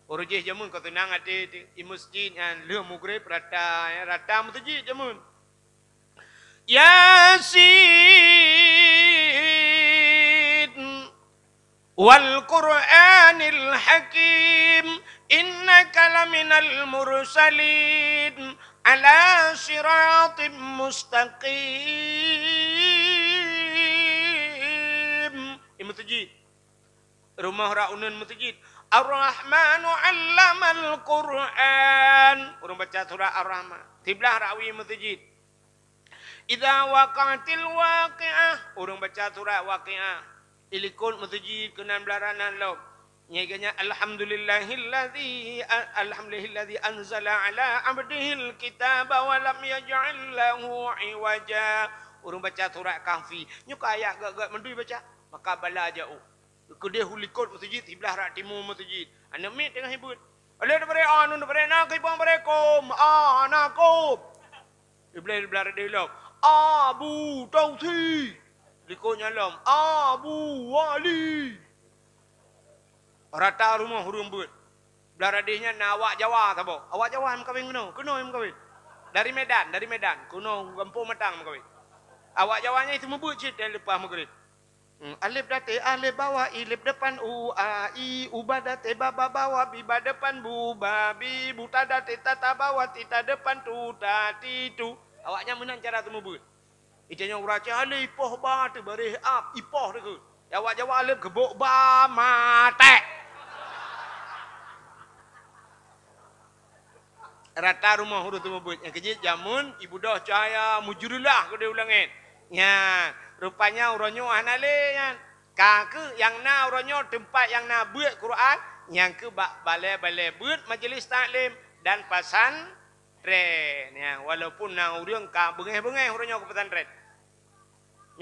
urujih jamun kau tenang hati di masjid yang le mugrib rata masjid jamun Yasin wal Qur'anil Hakim innaka laminal mursalin ala siratim mustaqim. Masjid rumah raunan masjid Ar-Rahmanu 'allamal Qur'an. Orang baca surah Ar-Rahman. Tiblah rawi masjid. Idza waqa'atil waqi'ah. Orang baca surah Waqi'ah. Ilikun masjid kenan belaranan law. Nyeganya alhamdulillahilladzi anzala ala 'abdihil kitaba wa lam yaj'al lahu 'iwaja. Orang baca surah Kahfi. Nyuk ayat gak mendui baca. Maka bala jauh. Kedai hulikot masjid sebelah rak timur masjid. Anak mit tengah hibut. Alih daripada anu daripada nak ibang berekom. Nakum. Sebelah dia lam. Abu Tausi. Likotnya lam. Abu Wali. Rata rumah hurung but. Belah radihnya nak awak Jawa tabo. Awak Jawa yang kawin kuno. Kuno yang kawin. Dari Medan. Kuno Kampung Matang kawin. Awak Jawanya itu membut cik dan lepas maghrib. Alif date alif bawah ilif depan u a i uba date baba bawah biba depan bu babi buta date tata bawah tita depan tu tati tu. Awaknya menang cara tu membut. Ijanya uraca alif ipoh ba tu barih ap ipoh tu. Awak Jawa alif gebuk ba mate. Rata rumah huruf tu membut. Yang kecil jamun ibu dah cahaya mujurullah ke dia ulangin. Ya, rupanya uronyo anale kan. Kaku yang na uronyo tempat yang na buat Quran, yang ke balai-balai buat majlis taklim dan pesantren. Ya, walaupun na urang ka bengeh-bengeh uronyo ke pesantren.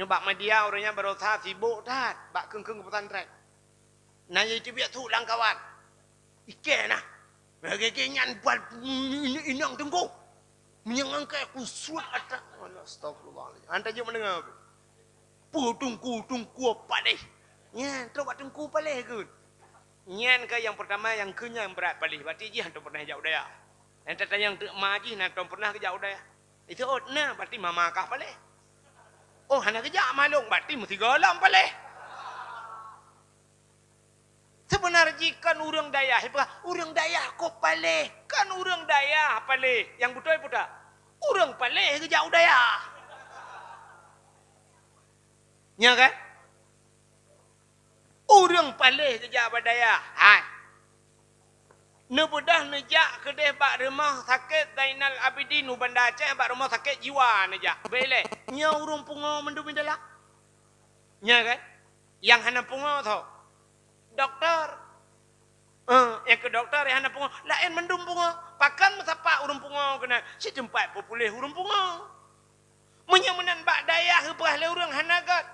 Nyobak media uronyo berusaha sibuk dah, bak kengkeng ke pesantren. Nah itu biar tu lang kawan. Ikan nah. Bagi kenyan buat inang tengku. Menyangka aku suat atas. Astagfirullahaladzim. Anda juga mendengar. Tungku apa deh. Nyan, terus buat tungku apa deh ke? Nyan ke yang pertama yang kenyang berat palih. Berarti dia hantar pernah jauh daya. Yang tata yang maji hantar pernah ke jauh daya. Itu nah berarti mama kah palih. Oh, hanya kejak malung. Berarti mesti galam palih. Sebenarnya kan urang daya. Urang daya kok palih. Kan urang daya palih. Yang betul putar. Urang palih ke jauh daya. Ya kan? Urang palih ke jauh daya. Hai. Nebedah nejak kedai bak rumah sakit Zainal Abidin Banda Aceh bak rumah sakit jiwa nejak. Boleh. Nya urang pungo mendum dalak. Ya kan? Yang hana pungo tau. Doktor. Yang ke doktor yang hana pungo. Lain mendum pungo. Pakan mesapa urang pungo kena. Si tempat populeh urang pungo. Menyamunan bak dayah hepah le urang hanagat.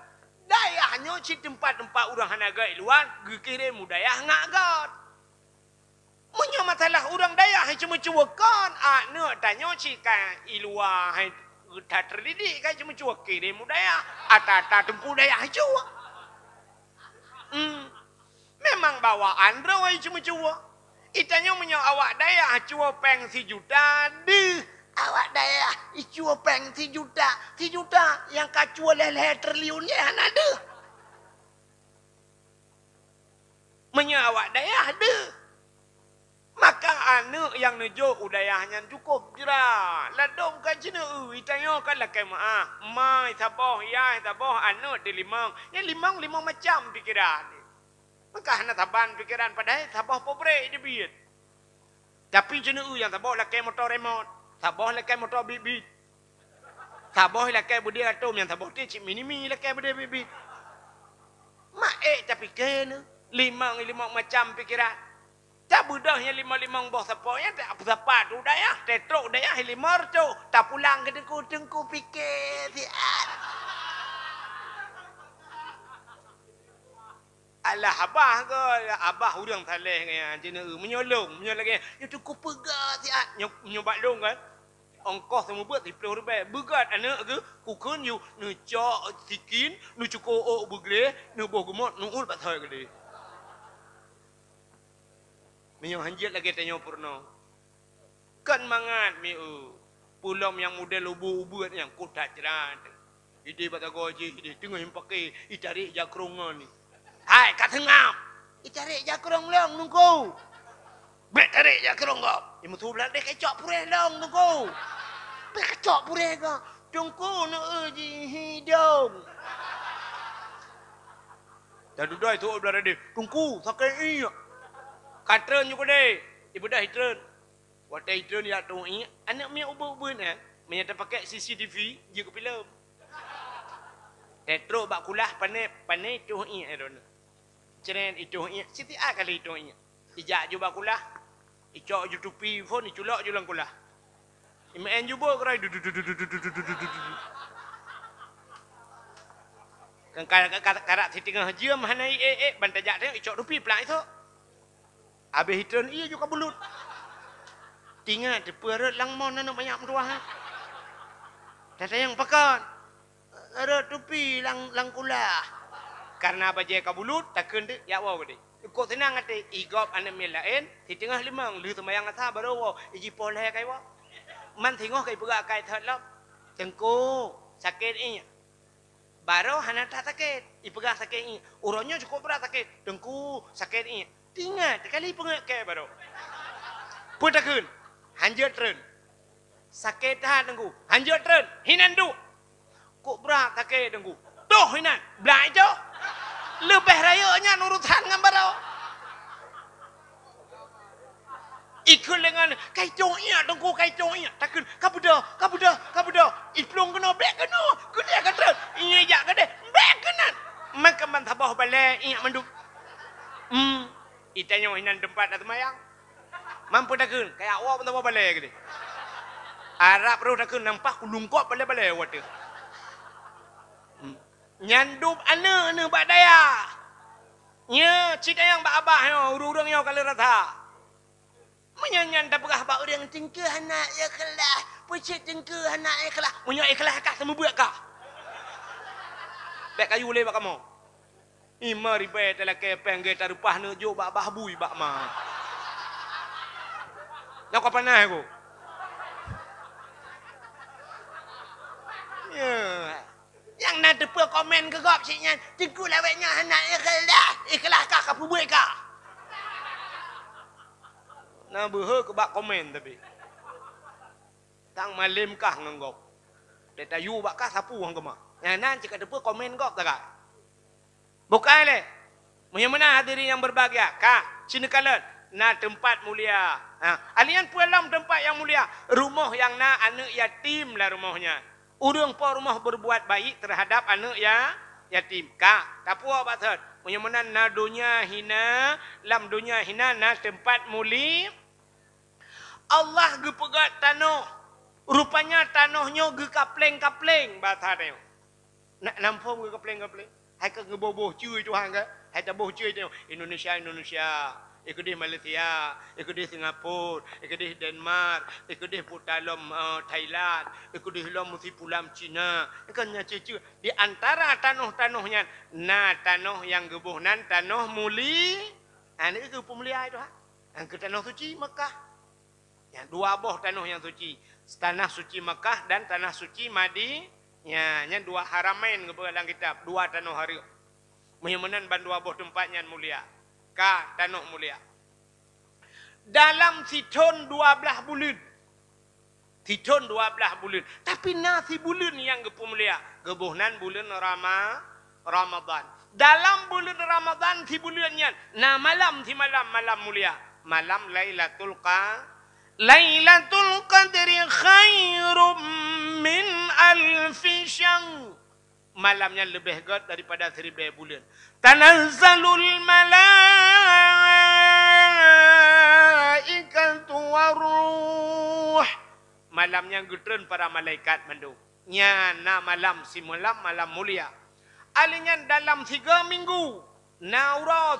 Dayahnya si tempat-tempat urang hanagat luar. Gekirim dayah ngagat. Punya masalah orang daya yang cuma cuakan. Nak tanya cika ilua yang tak terdidik kan cuma cuak kirim daya. Atau tempuh daya cuak. Memang bawaan rawai cuma cuak. Itanya punya awak daya cuak peng si juta. Awak daya cuak peng si juta. Si juta yang kacua leleh triliunnya ada. Punya awak daya ada. Maka anak yang nujuk udayahnya cukup jera. Ladong kan cina itanya kan lah kemaah. Mai tabah ya tabah anak di limang. Ya limang macam pikiran. Maka hana taban pikiran padahal tabah pobre dia biat. Tapi cina yang tabah lah motor remote. Tabah lah motor bibit. Tabah lah budia atom yang tabah dia cik mini lah budia bibit. Mak tapi kena limang macam pikiran. Tak budahnya lima-limang boh sepoknya tak apa tu daya. Tetrok daya limar tu. Tak pulang ke dengku fikir. Alah abah ke. Abah udang saleh kan. Cina menyolong lagi. Ya cukup pegat siat. Nyobat long kan. Ongkos semua buat RM10. Begat anak ke. Kukun you. Nu cok sikin. Nu cukup ok bergele. Nu boh gemot. Nu ul batai ke dia. Minyo hanjit lagi tanya purno. Kan mangat miu. Pulau yang model ubu-ubuan yang kotak jeran. Ide bata goji ide tengah yang pakai itarik jakrongan ni. Hai kat tengah. Itarik jakrong long nunggu. Bek tarik jakrong kau. Imu tu belah dek kecok pureh long nunggu. Bek kecok pureh kau. Tunggu nak uji hidung. Dah duduk itu belah dek. Tunggu sakit iya. Katren juga deh. Ibu dah hitren. Waktu hitren dia tu ini. Anak punya ubah-ubah ni. Menyata pakai CCTV. Dia ke film. Tetro bak kulah panai tu ini. Ceren itu ini. Siti A kali itu ini. Ijak juga bak kulah. Icok je tupi phone. Iculok je lang kulah. Imaen juga kerai. Kan karak si tengah jam. Hanai bantajak dia. Icok tupi pelak itu. Habis hitren iya juga belut. Tinggal di perut lang mon nak banyak meruah. Tata yang pekan. Ada tupi lang kulah. Karena baje ka bulut takkan dia ya wow gede. Kok senang ate igop anak melain di tengah limang lu temayang asa baru wow iji poleh kai wa. Man tengok kai perak kai thot lap. Tengku sakit ini. Baru hana tak sakit. Ipegang sakit ini. Urangnya cukup berat sakit. Tengku sakit ini. Tinggal sekali pengak ke baru. Putakun. Hanjat tren. Sakit tahan tengku. Hanjat tren. Hinan du. Kok berat sakit tengku. Tuh hinan. Belak je. Lebih rayanya nurutan dengan baru. Ikut dengan kaitongnya tengku kaitongnya. Takun. Kabuda. Iplong kena. Bek kena. Kena kan tren. Iya jak kena. Bek kena. Maka mantabah balik. Iya manduk. Itanya hinan tempat atau mayang. Mampu takun. Kayak awak pun tak balik ke dia. Arab perlu takun nampak kulungkop balik-balik awak tu. Nyandup anak bak daya. Nya cik yang bak abah yo urang yo kalau rata. Menyanyan dah berah bak orang tingkah anak ya kelah. Pucit tingkah anak ya kelah. Munyo ikhlas kah semua buat kah? Bek kayu le bak kamu. Ima ribai telah kepeng ke tarupah ne jo bak bahbui bak ma. Nak kau panah aku. Ya. Yang nak depa komen ke gop siknya, tengku lawetnya anak ikhlas kah ka buat kah? Nah behe ke bak komen tapi. Tang malim kah nganggok. Deta yu bak kah sapu hang kema. Yang nan cik depa komen gop tak? Bukan le. Mana hadirin yang berbahagia. Kak, cina kalat. Na tempat mulia. Alian pulang tempat yang mulia. Rumah yang na anak yatim lah rumahnya. Urang po rumah berbuat baik terhadap anak yatim. Kak, tak puas batat. Mana na dunia hina. Lam dunia hina na tempat mulia. Allah gepegat tanah. Rupanya tanahnya ge kapleng-kapleng batatnya. Nak nampak ge kapleng-kapleng. Hai ke ngeboboh cuy Tuhan ke? Hai tak boh cuy tengok. Indonesia. Ikut di Malaysia. Ikut di Singapura. Ikut di Denmark. Ikut di Putalam Thailand. Ikut di Hilam Musipulam Cina. Ikannya cuy. Di antara tanah-tanahnya. Nah tanah yang geboh nan tanah muli. Ini ke pemulia itu. Yang ke tanah suci Mekah. Yang dua boh tanah yang suci. Tanah suci Mekah dan tanah suci Madinah. Ya, nya dua haramain ke dalam kitab, dua tanah hari. Muhimmanan ban dua boh tempatnya mulia. Ka tanah mulia. dalam situn 12 bulan. Situn 12 bulan. Tapi nasi bulan yang gepu mulia. Gebuhnan bulan Ramadan. Dalam bulan Ramadan si bulannya. Nah malam si malam mulia. Malam Lailatul Qadri khairum min alfi syahr. Malamnya lebih god daripada 1000 bulan. Tanazzalul malaikatu waruh. Malamnya gutren para malaikat mandu. Nya na malam si malam mulia. Alinya dalam 3 minggu. Na ura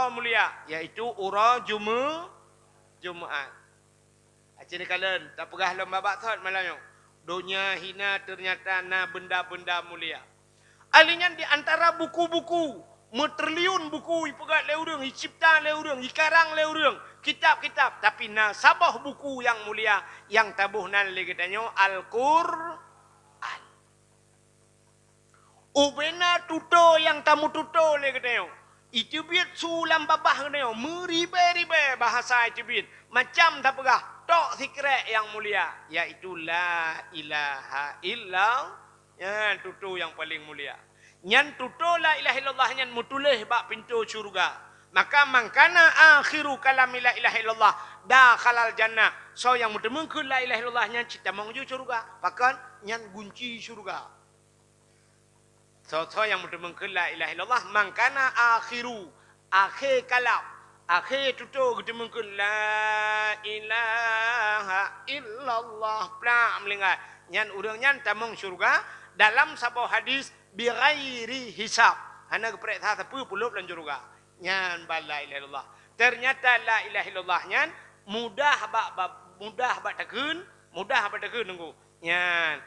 mulia. Iaitu ura Jumaat. Acini kalian tak pegah lomba baksat malamnya. Dunia hina ternyata na benda-benda mulia. Alinya di antara buku-buku, meterliun buku ipegat le urang, icipta le urang, ikarang le urang, kitab-kitab. Tapi na sabah buku yang mulia yang tabuhnan le katanya Al-Qur'an. Ubena tuto yang tamu tuto le katanya. Itu biat sulam babah katanya, meribe-ribe bahasa itu biat. Macam tak pegah. Tok sikret yang mulia, yaitu la ilaha illallah. Yang tutu yang paling mulia. Yang tutu la ilaha illallah yang mutulih bak pintu syurga. Maka mangkana akhiru kalam la ilaha illallah dakhalal jannah. So yang mutemengkeun la ilaha illallah yang cita menuju syurga, pakan yang kunci syurga. So yang mutemengkeun la ilaha illallah mangkana akhiru akhir kalam. Akhir tutup kita mungkin la ilaha illallah pula melingkat. Nyan urang nyan tamong syurga dalam sebuah hadis bi ghairi hisab. Hana keprek ta tepu puluh lan syurga. Nyan la ilaha illallah. Ternyata la ilaha illallah nyan mudah bak tekeun nunggu. Nyan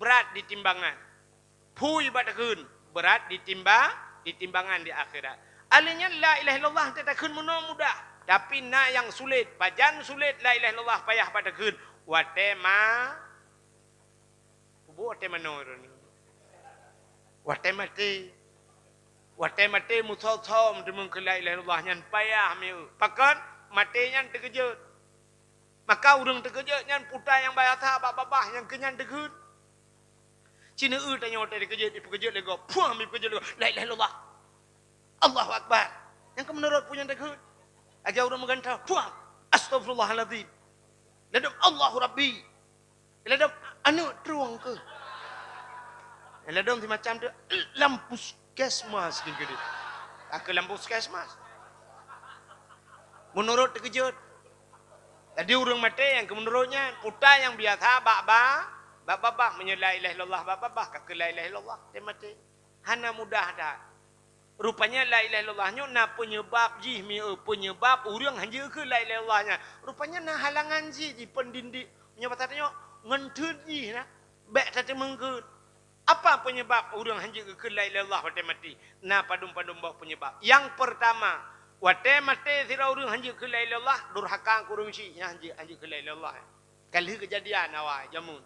berat di timbangan. Pui bak tekeun berat di timbangan di akhirat. Alinya la ilaha illallah tak kun mudah. Tapi na yang sulit, pajan sulit la ilaha illallah payah pada kun. Watema no. Watema musau-sau demung ke la ilaha illallah nyan payah meu. Pakan mati nyan terkejut. Maka urang terkejut nyan putai yang bayasa babah yang kenyan terkejut. Cina tanya otak terkejut lego. Puah mi terkejut lego. La ilaha illallah. Allahu Akbar. Yang menurut punya dekut. Aja orang menggantau. Puang. Astagfirullahaladzim. Ladam Allahu Rabbi. Ladam anu teruang ke. Ladam si macam tu. Lampu skesmas. Aku lampu skesmas. Menurut terkejut. Tadi orang mati yang menurutnya. Putar yang biasa. Bak-bak. Menyela ilah ilallah. Bak-bak. Kakak la ilah ilallah. Dia mati. Hana mudah dah. Rupanya la ilaha illallahnya na penyebab penyebab urang hanja ke la ilaha illallahnya. Rupanya na halangan ji pendindik penyebatannya ngenteun ji na bek tadi mengkeun. Apa penyebab urang hanja ke la ilaha illallah wate mati? Na padum-padum bau penyebab. Yang pertama, wate mati sira urang hanja ke la ilaha illallah durhaka kurung si hanja ke la ilaha illallah. Kali kejadian awal jamun.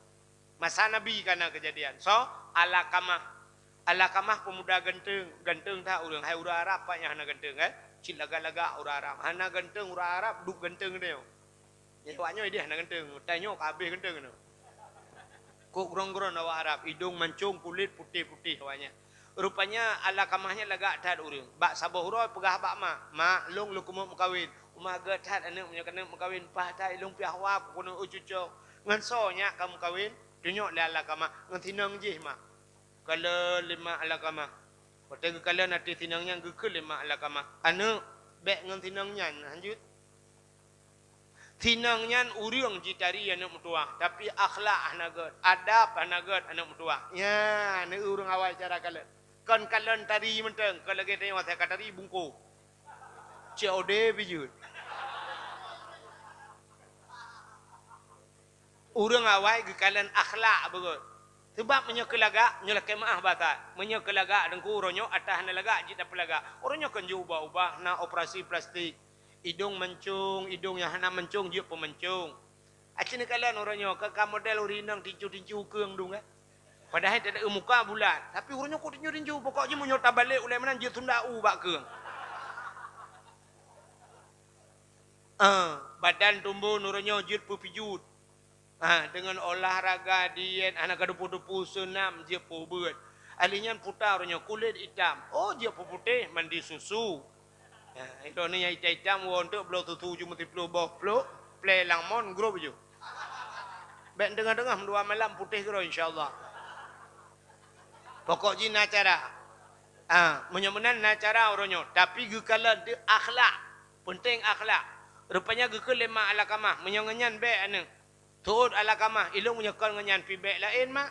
Masa Nabi kana kejadian. So, Alakamah pemuda ganteng tak urang hai urang Arab apa yang hana ganteng kan? Cil laga-laga urang Arab. Hana ganteng urang Arab duk ganteng dia. Ya waknya dia hana ganteng. Tanya kabeh ganteng tu. Kok urang-urang awak Arab hidung mancung kulit putih-putih awaknya. Rupanya alakamahnya laga tad urang. Bak sabah urang pegah bak mak long lu kumuk mukawin. Umah gatat anak punya kena mukawin pah tai long piah wap kono ucucok. Ngan sonya kamu kawin dunyok le alakamah ngan tinang je mak. Kalau 5 alakamah. Pada kalian nanti tinangnya ke 5 alakamah. Anu bek ngan tinangnya lanjut. Tinangnya urang jitari anak mutua, tapi akhlak hanagat, adab hanagat anak mutua. Ya, ni urang awal cara kalian. Kan kalian tari menteng, kalau kita tengok saya tari bungku. COD bijut. Urang awal ke kalian akhlak begut. Sebab menyekelaga, nyelake maah batat. Menyekelaga dengku uronyo atah nelaga jita pelaga. Uronyo kan ubah-ubah na operasi plastik. Hidung mencung, hidung yang hana mencung dia pemencung. Acini kalian uronyo ke model urinang tinju-tinju keung dong kan. Padahal tidak ada muka bulat, tapi uronyo kok tinju-tinju pokoknya menyota balik ulai menan dia tunda bak keung. Badan tumbuh nurunnya jut pupijut. Dengan olahraga diet anak kedupu-dupu senam je pubut. Alinyan putarnya kulit hitam. Oh je putih mandi susu. Itu ni yang hitam untuk belau tutu cuma tiplu bawah peluk. Play langmon grow je. Baik dengar-dengar dua malam putih grow insyaAllah. Pokok je nacara. Menyemenan nacara orangnya. Tapi gekala dia akhlak. Penting akhlak. Rupanya gekal lima ala kamah. Menyengenyan baik ane. Tuh ala kamah. Ilung menyekal ngenyan pi baik lain mak.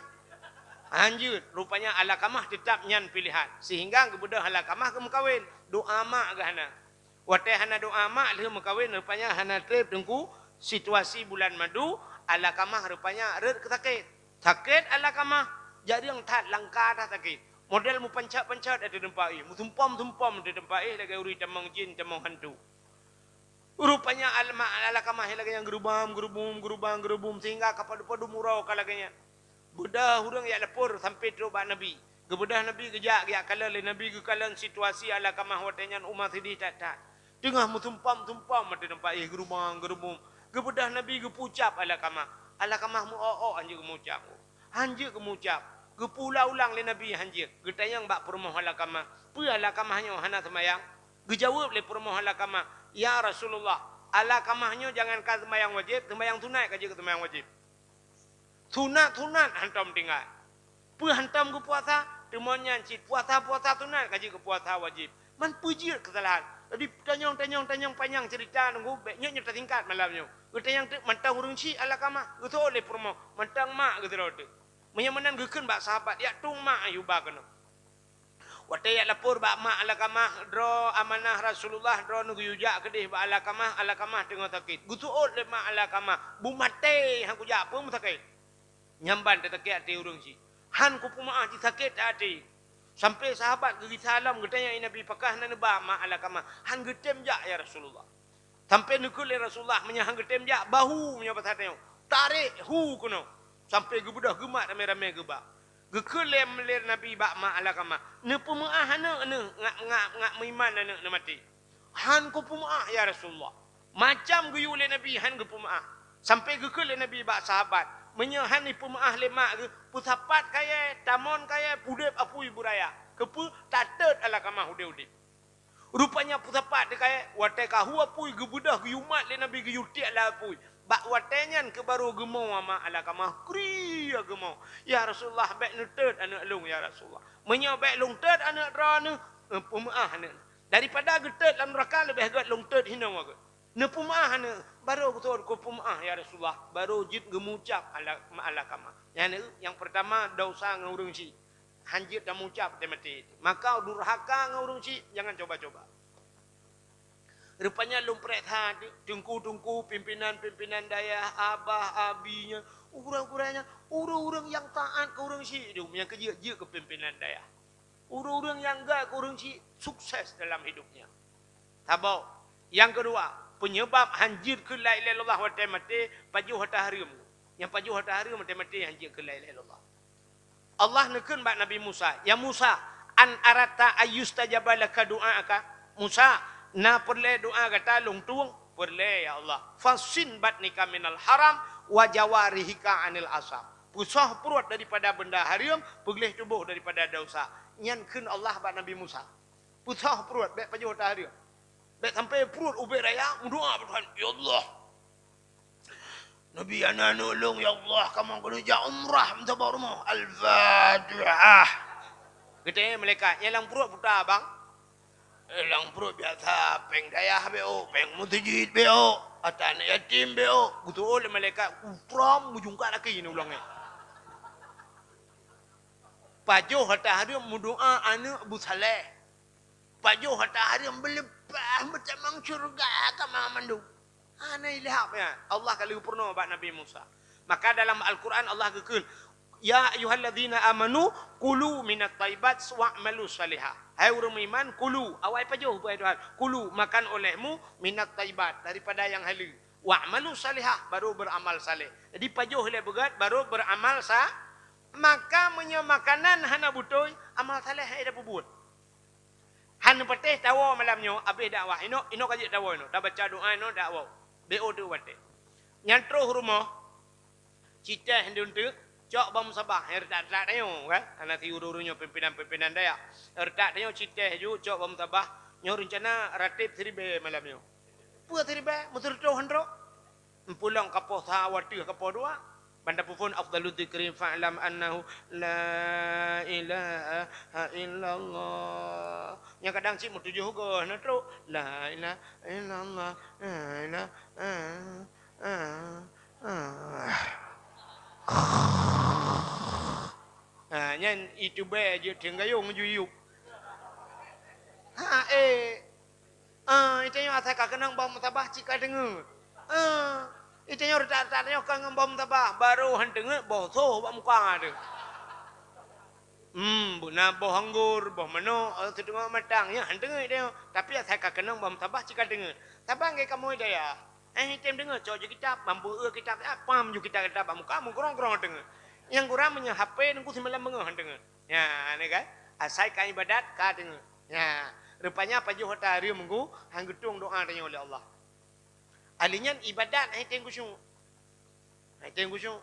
Anjur. Rupanya ala kamah tetap nyan pilihan. Sehingga kemudian ala kamah ke mekawin. Doa mak ke hana. Watai hana doa mak ke mekawin. Rupanya hana trip tengku. Situasi bulan madu. Ala kamah rupanya red kesakit. Sakit ala kamah. Jadi yang tak langkah dah sakit. Model mu pancat-pancat ada tempat ini. Mu tumpam-tumpam ada tempat ini. Lagi uri temang jin, temang hantu. Rupanya ala kamah lagi yang gerubam. Sehingga kapadu-padu murau kalaganya. Budah hurang ya lepur sampai terubah Nabi. Kebudah Nabi kejak ya kala le Nabi ke kalan situasi ala kamah watanya umat sedih tak. Tengah mu tumpam-tumpam ada tempat ini. Gerubam. Kebudah Nabi ke pucap ala kamah. Ala kamah mu anjir kemucap. Anjir kemucap. Gepulau-ulang le Nabi hanjir. Getayang bak permoh ala kamah. Pu ala kamahnya hana semayang. Gejawab le permoh ala kamah. Ya Rasulullah, ala kamahnya jangan kah semayang wajib, semayang tunai kaji ke semayang wajib. Sunat hantam tinggal. Pu hantam ke puasa, temannya cit puasa tunai kaji ke puasa wajib. Man pujir kesalahan. Jadi tanyang panjang cerita nunggu beknya nyata tingkat malamnya. Getayang mantang hurung ci ala kamah. Gitu oleh permoh, mantang mak gitu rote. Menyamanan gekun bak sahabat ya tung mak ayuba kena. Watai ya lapor bak mak ala kamah dro amanah Rasulullah dro nugu yujak kedih bak ala kamah tengah sakit. Gutu ot le mak ala kamah bu mate hang kujak pun sakit. Nyamban te sakit ati urung si. Han ku pumaah ci sakit ati. Sampai sahabat gigi salam getanya Nabi pakah na ba mak ala kamah. Han getem jak ya Rasulullah. Sampai nukul le Rasulullah menyahang getem jak bahu menyabat hatanya. Tarik hu kuno. Sampai gebudah gemak rame-rame gebak. Gekelem ler Nabi bak ma ala kamah. Ne pumaah hana ngak miman ne mati. Han ku pumaah ya Rasulullah. Macam geyu le Nabi han ku pumaah. Sampai gekel le Nabi bak sahabat. Menyahan ni pumaah le mak ge pusapat kaya tamon kaya pudep apui buraya. Kepu tatet ala kamah ude-ude. Rupanya pusapat de kaya watai kahu apui gebudah geyumat le Nabi geyuti ala apui. Bak watenyan ke baru gemau ama ala kamah kriya gemau. Ya Rasulullah baik nutet anak long ya Rasulullah. Menya baik long tet anak rana pumaah anak. Daripada getet dalam neraka lebih agak long tet hina waga. Ne pumaah anak baru betul ko pumaah ya Rasulullah. Baru jid gemucap ala kamah. Yang pertama dosa ngurung si. Hanjit dah mucap mati. Maka durhaka ngurung si jangan coba-coba. Rupanya lumpret hati, tungku pimpinan daya, abah, abinya, urang-urangnya, urang-urang yang taat ke urang si, yang kerja-kerja ke pimpinan daya. Urang-urang yang enggak ke urang si, sukses dalam hidupnya. Tabau. Yang kedua, penyebab hanjir ke la ilaha illallah wa mati, pajuh hataharim. Yang pajuh hataharim mati hanjir ke la ilaha illallah. Allah nekun bak Nabi Musa. Ya Musa, an arata ayyustajabalaka du'aaka. Musa, na perle doa kata long tuang perle ya Allah fasin batnika minal haram wa jawarihika anil asam pusah perut daripada benda haram pegleh tubuh daripada dosa nyankeun Allah ba Nabi Musa pusah perut baik pajuh haram baik sampai perut ubek raya doa Tuhan ya Allah Nabi ana nolong ya Allah kamu kerja umrah minta barmo al-fatihah kita malaikat nyelang perut putar abang elang perut biasa, peng dayah beo, peng mutajid beo, atau anak yatim beo. Gitu oleh malaikat, upram mujungka lagi ini ulangnya. Pajuh hatta hari mudoa anak Abu Saleh. Pajuh hatta hari berlepas macam mang surga kama mandu. Anai lihat ya. Allah kali purna bak Nabi Musa. Maka dalam Al-Quran Allah kekul, ya ayyuhalladzina amanu kulu minat taibat wa'malu salihah. Hai orang iman, kulu. Awal pajuh buat Tuhan. Kulu, makan olehmu minat taibat. Daripada yang halal. Wa'malu salihah, baru beramal salih. Jadi pajuh le begat, baru beramal sah. Maka makanan hana butuh, amal salih ada buat. Han nu patih tawa malamnya habis dakwah. Ino kaji tawa ino. Dah baca doa ino dakwah. BO tu patih. Nyantruh rumah. Cita hendak tu cok bam sabah ertak tayo kan. Anak uru-urunya pimpinan-pimpinan Dayak. Ertak tayo cita ju cok bam sabah. Nyo rencana ratib seribe malamnya. Puas seribe mutur tu handro. Pulang kapoh sawati kapoh dua. Banda pun afdalul dzikri fa'lam annahu la ilaha illallah. Yang kadang cik mutu juga na tro la ilaha illallah la ilaha nyan itu be je tenggayung juyuk. Itu yang asal kenang bom tabah cika dengar. Itu yang retak-retaknya kan ngembom tabah baru hendengar bosoh bak muka ada. Buna boh anggur, boh mano, tu tengok matangnya hendengar dia. Tapi saya kenang bom tabah cika dengar. Tabang ke kamu dia ya. Tem dengar cok je kitab, mampu kitab pam ju kitab bak muka mu kurang-kurang dengar. Yang kurang punya HP nunggu semalam bengah dengar. Ya, ni kan. Asai kan ibadat ka dengar. Ya, rupanya apa ju hari minggu hang getung doa tanya oleh Allah. Alinya ibadat tengok kusyuk. Tengok kusyuk.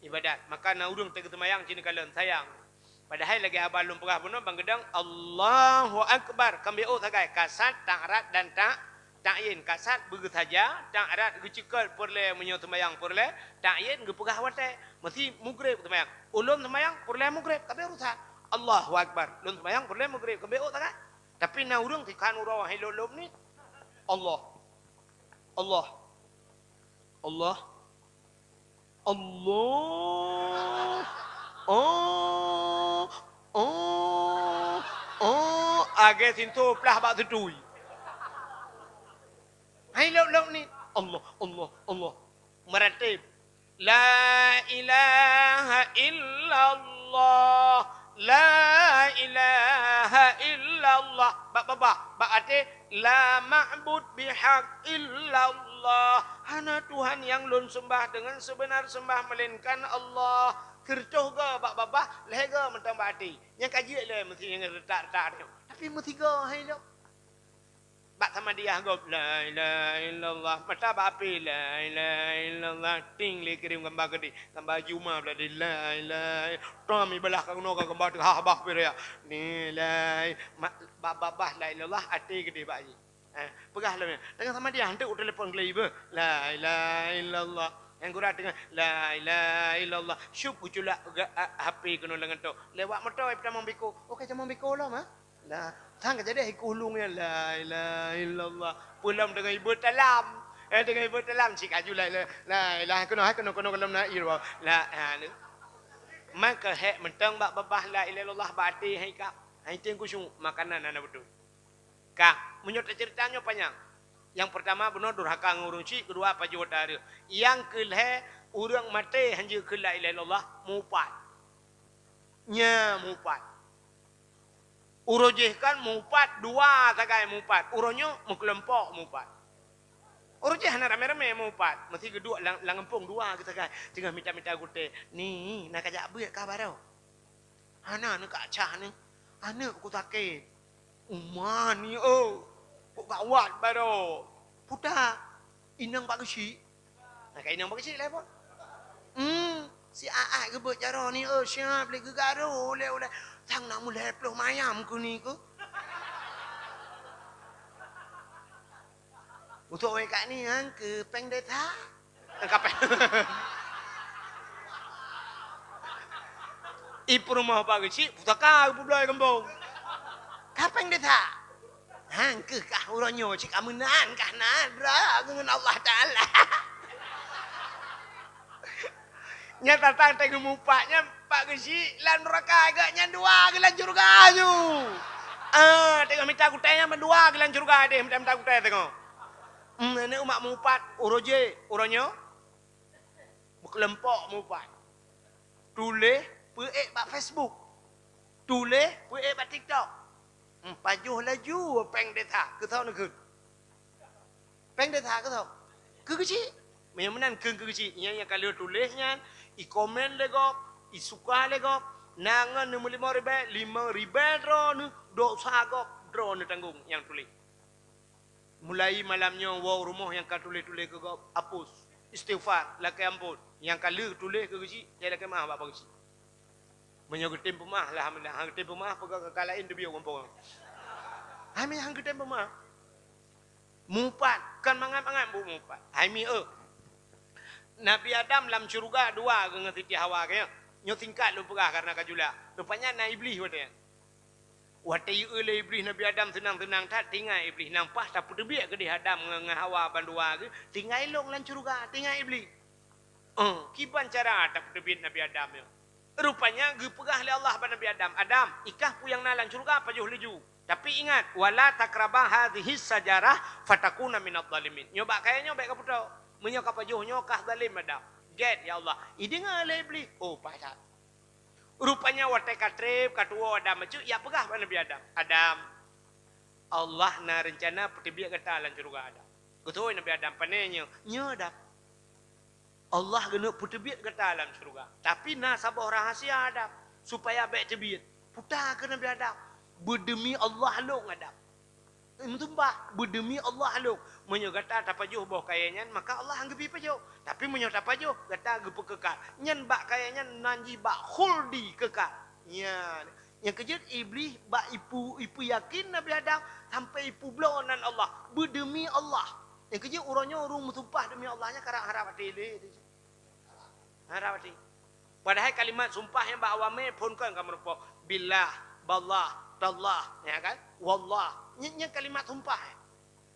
Ibadat. Maka na urung tengok temayang cini kalian sayang. Padahal lagi abalum perah pun bang gedang Allahu Akbar. Kambio sagai kasat ta'rat dan ta'yin. Kasat begitu saja, ta'rat gecikal perle menyo temayang perle, ta'yin geperah wate. Mesti mugrib temayang. Ulum temayang perle mugrib tapi rusak. Allahu Akbar. Ulum temayang perle mugrib kambio sagai. Tapi na urung tikan urang hilolom ni Allah. Allah. Allah. Allah. Agak sintu pelah bak sedui. Hai lop ni. Allah. Meratib. La ilaha illallah. La ilaha illallah. Bak ate. La ma'bud bihaq illallah. Hana Tuhan yang lun sembah dengan sebenar sembah melainkan Allah. Kercoh ke bak babah, lega mentang bati. Yang kaji le mesti yang retak-retak tu. Tapi mesti ke hai lo. Bak sama dia go la ilaha illallah. Mata bak api la ilaha illallah. Ting le kirim gambar gede. Gambar Juma belah di la ilaha. Tami belah kang no kang gambar ha bah beria. Ni la babah la ilallah ati gede bak ji. Pegah lah. Dengan sama dia hantar telefon kelai la ilaha illallah. Yang kurang dengan la ilaha illallah. Syup uculak HP kena dengan tu. Lewat motor pertama biko. Okey cuma biko lah mah. La tang jadi iku hulungnya la ilaha illallah. Pulang dengan ibu talam. Dengan ibu talam cik aju la ilaha kena kalam na irwa. La ni. Maka hek mentang bak babah la ilaha illallah bati hai kak. Hai tengku syung makanan ana betul. Kak, menyerta ceritanya panjang. Yang pertama benar durhaka ngurunci, kedua apa jawab dari. Yang kelih orang mati hanya ke la ilaha illallah mupat. Nya mupat. Urujih kan mupat dua sagai mupat. Uronyo mukelempok mupat. Urujih hana rame-rame mupat. Mesti kedua langempung dua kita sagai. Tengah minta-minta gute. Ni nak ajak beut ka barau. Hana nak acah ni. Anak aku sakit. Umah ni kok gawat baro. Puta inang pak kecil. Nak inang pak kecil lah pun. Si Aa ke buat cara ni siap le gegaro le oleh. Tang nak mulai peluh mayam ku ni ku. Untuk we kat ni hang ke peng data. Kapeng. Ipu rumah pak kecil putaka ke bulai kembang. Kapeng data. Hang ke kah uranyo cik amenan kah nadra dengan Allah Taala. Nya tatang tengok mupaknya Pak Gesi lan neraka agaknya dua gelan surga tu. Tengok minta kutanya mendua gelan surga deh minta kutanya tengok. Ini umak mupat uroje uranyo berkelompok mupat. Tulis peek pak Facebook. Tulis peek pak TikTok. Pajuh laju peng data ke tahu nak ke. Peng data ke tahu. Ke kecil. Memang ke kecil. Yang kalau tulisnya, i komen lego, i suka lego, nangan 5,000 5,000 ron, dosa go Pudra ni tanggung yang tulis. Mulai malamnya wow rumah yang kan tulis-tulis ke hapus. Istighfar, lakai ampun. Yang kala tulis ke kecil, saya lakai maaf apa kecil. Menyogetim pemah lah, alhamdulillah. Hang getim pemah, pegak kekalain tu biar kampung. Hami hang getim pemah. Mumpat, kan mangat-mangat bu mumpat. Hami Nabi Adam dalam syurga dua ke ngerti Hawa kaya. Nyo tingkat lu pegah karena kajula. Rupanya na iblis watanya. Watai oleh iblis Nabi Adam tenang-tenang tak tinggal iblis nampak tak putih ke di Adam dengan Hawa bandua ke tinggal long lan syurga tinggal iblis. Kiban cara tak putih Nabi Adam yo. Rupanya ge pegah oleh Allah pada Nabi Adam. Adam, ikah pu yang nalan syurga pajuh leju. Tapi ingat, wala takrabah hadhihi sajarah fatakuna minadh dhalimin. Nyoba kayaknya baik kaputau. Menyoka pajuh nyokah zalim Adam. Get ya Allah. Idengar oleh iblis. Oh, pasal. Rupanya watai katrib katua Adam macu ya pegah pada Nabi Adam. Adam. Allah na rencana putih kata lan syurga Adam. Betul Nabi Adam panenya. Nyo Adam. Allah kena putih kata alam syurga. Tapi na sabah rahasia Adam. Supaya baik cebit. Putar ke Nabi Adam. Berdemi Allah long Adam. Mentumbah. Berdemi Allah long. Menyo kata tapajuh bawah kayanya. Maka Allah anggepi pajuh. Tapi menyo tapajuh. Kata gepu kekal. Nyen bak kayanya nanji bak khuldi kekal. Nyan. Yang kejut iblis bak ipu yakin Nabi Adam. Sampai ipu blonan Allah. Berdemi Allah. Yang kejut urangnya urung mentumpah demi Allahnya. Karena harap hati ini. Harap hati. Padahal kalimat sumpah yang bak awamnya pun kan kamu rupa. Billah, ballah, tallah. Ya kan? Wallah. Ini kalimat sumpah.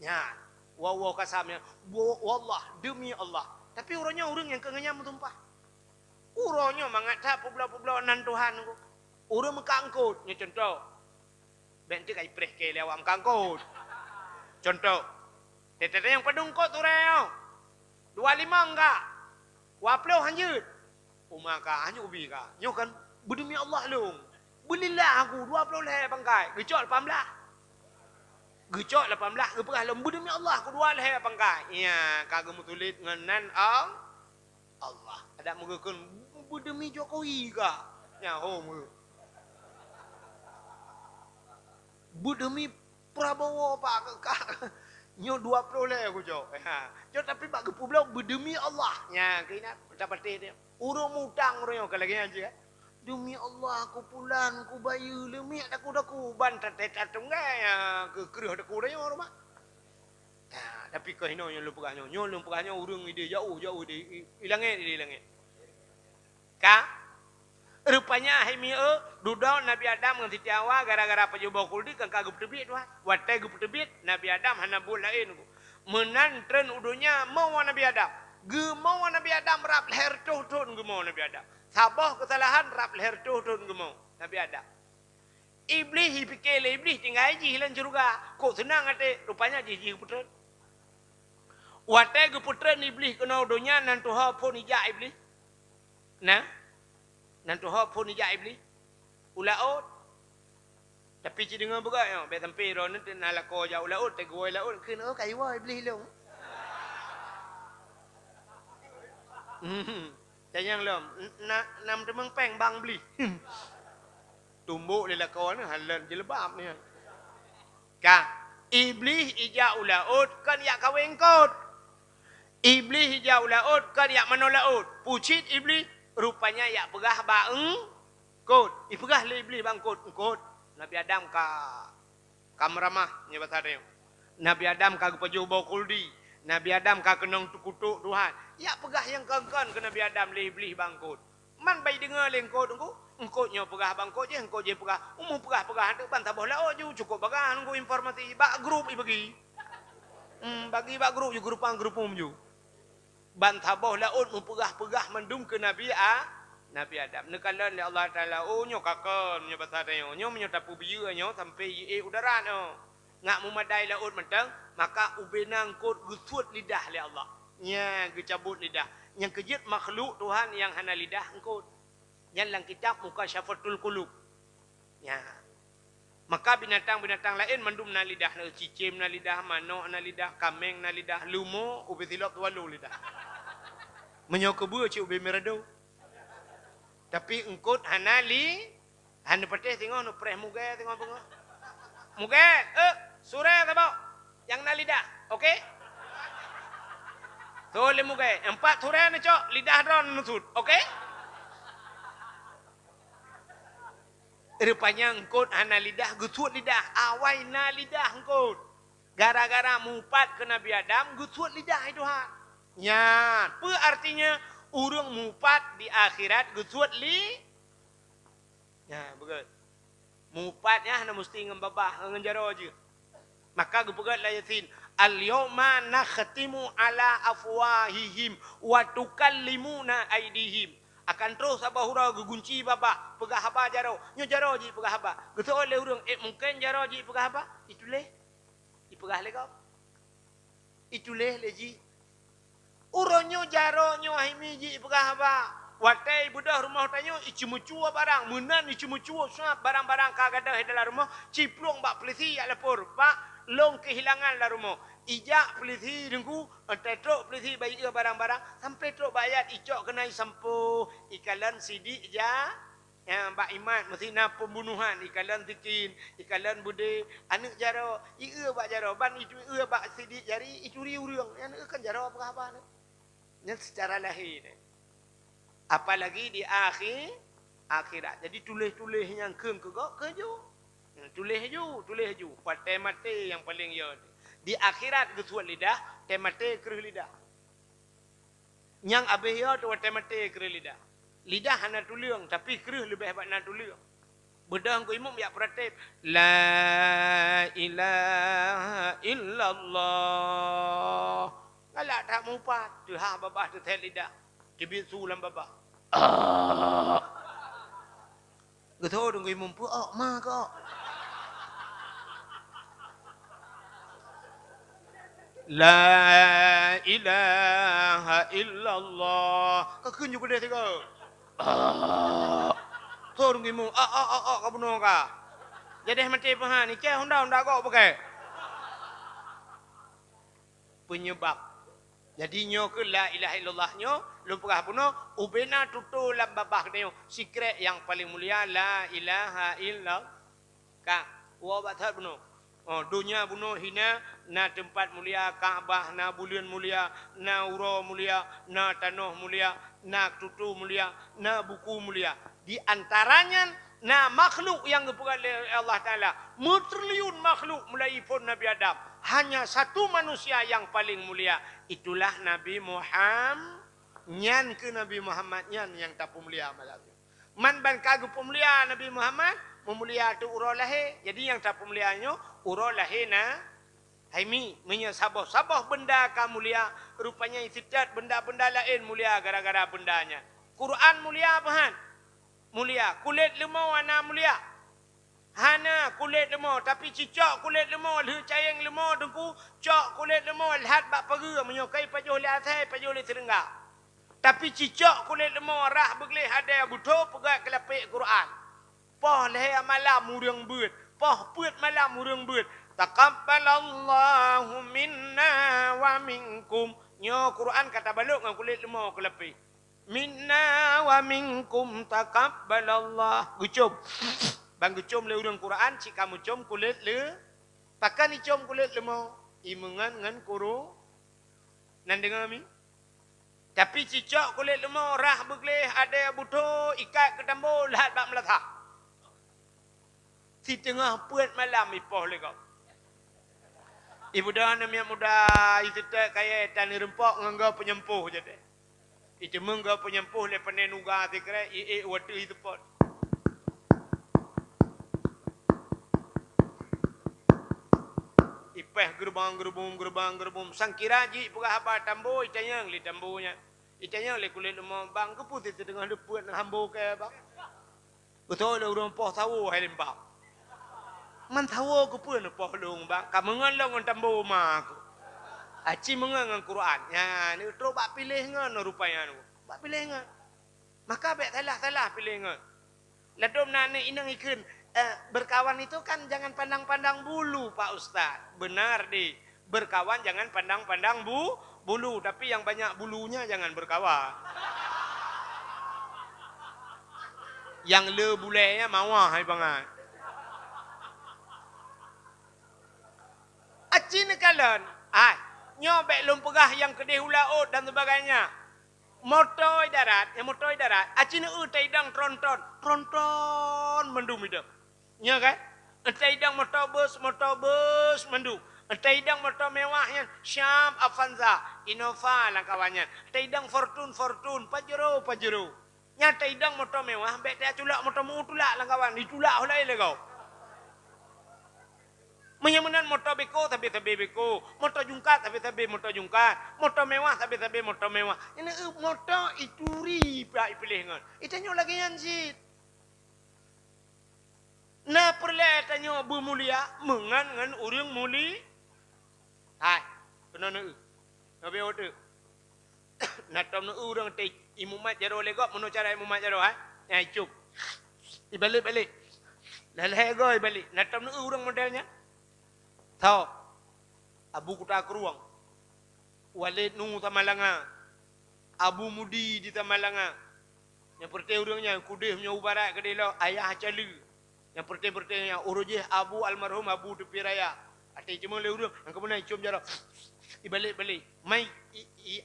Ya. Wawaw kasamnya. Wallah. Demi Allah. Tapi urangnya urang yang kengenya mentumpah. Urangnya mengata publau-publau nan Tuhan. Urang mengkangkut. Ini contoh. Benci kai preh ke lewat mengkangkut. Contoh. Tetete yang pedungkot tu reo. 25 enggak. Waplau hanjut. Maka hanya ubi ka. Nyo kan berdemi Allah long. Belilah aku 20 leh bangkai. Gecok 18. Gecok 18 ke perah long berdemi Allah aku 2 leh bangkai. Ya, kagak mutulit ngenan Allah. Ada mengekun berdemi Jokowi ka. Ya home. Berdemi Prabowo Pak Kak. Nyo 20 leh aku jauh. Jauh tapi Pak Gepu bilang berdemi Allah. Ya, kena dapat dia. Urung mutang orang kalau lagi aja. Demi Allah aku pulan aku bayu lemi aku bantat tunggai ya ke kerah aku dah orang mak. Tapi kau hino yang lupa kanyo, nyo lupa kanyo urung ide jauh di hilangnya. Ka rupanya hemi dudau Nabi Adam dengan Siti Hawa gara-gara pajuba kuldi kan kagum tebit tuan. Watai gup tebit Nabi Adam hana bulain ku. Menantren udunya mau Nabi Adam. Gemau Nabi Adam rap leher tuhun gemau Nabi Adam. Sabah kesalahan rap leher tuhun gemau Nabi Adam. Iblis pikir iblis tinggal haji hilang syurga. Kok senang hati rupanya haji putran. Watai putran iblis kena udunya nantuha pun ijak iblis. Nah. Nantuha pun ijak iblis. Ulaut. Tapi cik dengar buka ya. Biar sampai ron nanti nak lakau jauh ulaut. Teguai ulaut. Kena kaiwa iblis long. Tanya lom, nam temang peng bang beli. Tumbuk lelak kawan halan jelebab ni. Ka, iblis ija ulaut kan yak kawin kot. Iblis ija ulaut kan yak manolaut. Pucit iblis rupanya yak pegah bang kot. Ipegah le iblis bang kot. Nabi Adam ka meramah nya bahasa dia. Nabi Adam ka pejuh bau kuldi. Nabi Adam ka kenong tukutuk Tuhan. Ya pegah yang kangkan ke Nabi Adam le iblis bangkut. Man bayi dengar lengkot engkau nyo pegah bangkut je engkau je pegah. Pegah tu bantah bola ju cukup pegah engkau informasi bak grup bagi. Bagi bak grup ju grupang ju. Bantah bola mu pegah mendum ke Nabi Adam. Nekalan le Allah Taala nyo kakon nyo bahasa dia nyo tapu bieu nyo sampai udara nyo. Ngak memadai laut mentang maka ubenang kot gusut lidah le Allah. Nya gecabut lidah. Yang kejut makhluk Tuhan yang hana lidah engkau. Yang dalam kitab muka syafatul qulub. Ya. Maka binatang-binatang lain mendum na lidah, cicim na lidah, manok na lidah, kameng na lidah, lumo ube tilap walu lidah. Menyokebu cik ube merado. Tapi engkau hana li hana patih tengok no preh muga tengok. Mungkin sure tabau. Yang na lidah. Okey? Tole mungkin. 4 sure ni cok lidah ron nusut. Okey? Rupanya engkau hana lidah, gusut lidah. Awai na lidah engkau. Gara-gara mupat ke Nabi Adam, gusut lidah itu ha. Ya, apa artinya? Urung mupat di akhirat, gusut li. Ya, betul. Mupatnya hana mesti ngembabah, ngenjaro je. Maka gepegat la Yasin. Al-yawma nakhtimu ala afwahihim wa tukallimuna aydihim. Akan terus abah hura gegunci baba pegah haba jaro nyo jaro ji pegah haba geto le urang mungkin jaro ji pegah haba ituleh ipegah le kau ituleh le ji uronyo jaro nyo himi ji pegah haba watai budah rumah tanyo ichimucu barang menan ichimucu suap barang-barang kagadah dalam rumah ciplong bak polisi ya lapor pak long kehilangan dalam rumah ijak polisi dengku tetrok polisi bayi barang-barang sampai trok bayar icok kena sampo ikalan sidik ja yang bak iman mesti na pembunuhan ikalan tikin ikalan bude anak jaro bak jaro ban itu bak sidik jari icuri urang yang kan jaro apa ni secara lahir apalagi di akhirat jadi tulis-tulis yang keung kejo tulis ju patai mati yang paling yo di akhirat gesuat lidah temate kerih lidah yang abih yo tu temate kerih lidah lidah hana tuliung tapi kerih lebih hebat na tuliung bedang ko imam ya pratip la ilaha illallah galak tak mupat tu ha babah tu tel lidah kibit sulam babah getho dong ko imam pu ma ko La ilaha illallah. Kau kunjuk dia tiga. Sorong imu. Kau bunuh kah? Jadi mati pahan. Ike honda kau pakai. Penyebab. Jadi nyo ke la ilaha illallah nyo. Lupa bunuh. Ubena tutu lam babah nyo. Secret yang paling mulia la ilaha illallah. Kak. Wabat hat bunuh. Dunia bunuh hina na tempat mulia Kaabah na bulan mulia na uro mulia na tanah mulia na tutu mulia na buku mulia di antaranya na makhluk yang dibuat oleh Allah Taala bertriliun makhluk mulai pun Nabi Adam hanya satu manusia yang paling mulia itulah Nabi Muhammad nyan ke Nabi Muhammad nyan yang tak mulia malam man ban kagu pemulia Nabi Muhammad memulia tu uro lahir jadi yang tak pemulianya uro lahir na haimi menya sabah benda ka mulia rupanya istidat benda-benda lain mulia gara-gara bendanya Quran mulia apa han mulia kulit lemau ana mulia hana kulit lemau tapi cicak kulit lemau le cayang lemau dengku cak kulit lemau lihat bak pera menyokai pajuh le atas pajuh le terengah tapi cicak kulit lemau rah begleh ada butuh pegat kelapik Quran poh leh malam murang beut poh peut malam murang beut taqabbalallahu minna wa minkum nyo Quran kata baluk ngau kulit lemau kelapik minna wa minkum taqabbalallah gucum bang gucum le urang Quran cik kamu cum kulit le pakan icum kulit lemau imengan ngan kuru nan dengar mi tapi cicak kulit lemau rah begleh ada butuh ikat ke tambo lahat bak meletak di tengah puat malam ipoh le kau ibu dah nama muda itu tak kaya tani rempok ngangga penyempuh je deh itu mengga penyempuh le panen uga tikre waktu itu pot ipeh gerbang sangkira ji pegah apa tambo itanyang li tambonya itanyang le kulit lemau bang ke putih tengah deput hambo ke bang betul le urang poh tahu hai lembab man tahu ke pun poh long bang kamangan long tambo mak aci mengang Quran ya ni tro bak pilih ngan rupanya nu bak pilih ngan maka bek salah pilih ngan ladom nane inang ikun berkawan itu kan jangan pandang-pandang bulu Pak Ustaz benar deh berkawan jangan pandang-pandang bulu tapi yang banyak bulunya jangan berkawan yang le bulenya mawah hai bangan Cina kalan. Nyobek lumpegah yang kedih ulaut dan sebagainya. Motor darat, Cina taidang tronton mendum itu. Nya kan? Taidang motor bus mendum. Taidang motor mewahnya Syam Avanza, Innova lah kawannya. Taidang Fortune, Pajero. Nya taidang motor mewah, bek dia culak motor mu tulak lah kawan, ditulak hulai le kau. Menyamanan motor beko tapi beko, motor jungkat tapi motor jungkat, motor mewah tapi motor mewah. Ini motor ituri pilih ngan. Itanya lagi yang sit. Nah perle tanya bu mulia mengan urang muli. Hai, kena nu. Nabi order. Natam nu urang te imumat jaro legok meno cara imumat jaro Ya cup. Balik. Lalai goi balik. Natam nu urang modelnya. Tahu. Abu kuta keruang. Walid nu tamalanga. Abu mudi di tamalanga. Yang pertama urangnya kudih punya ubarat ke dia ayah cali. Yang pertama urujih Abu almarhum Abu Tepi Raya. Ati cuma le urang ang kemudian cium jarak. Balik. Mai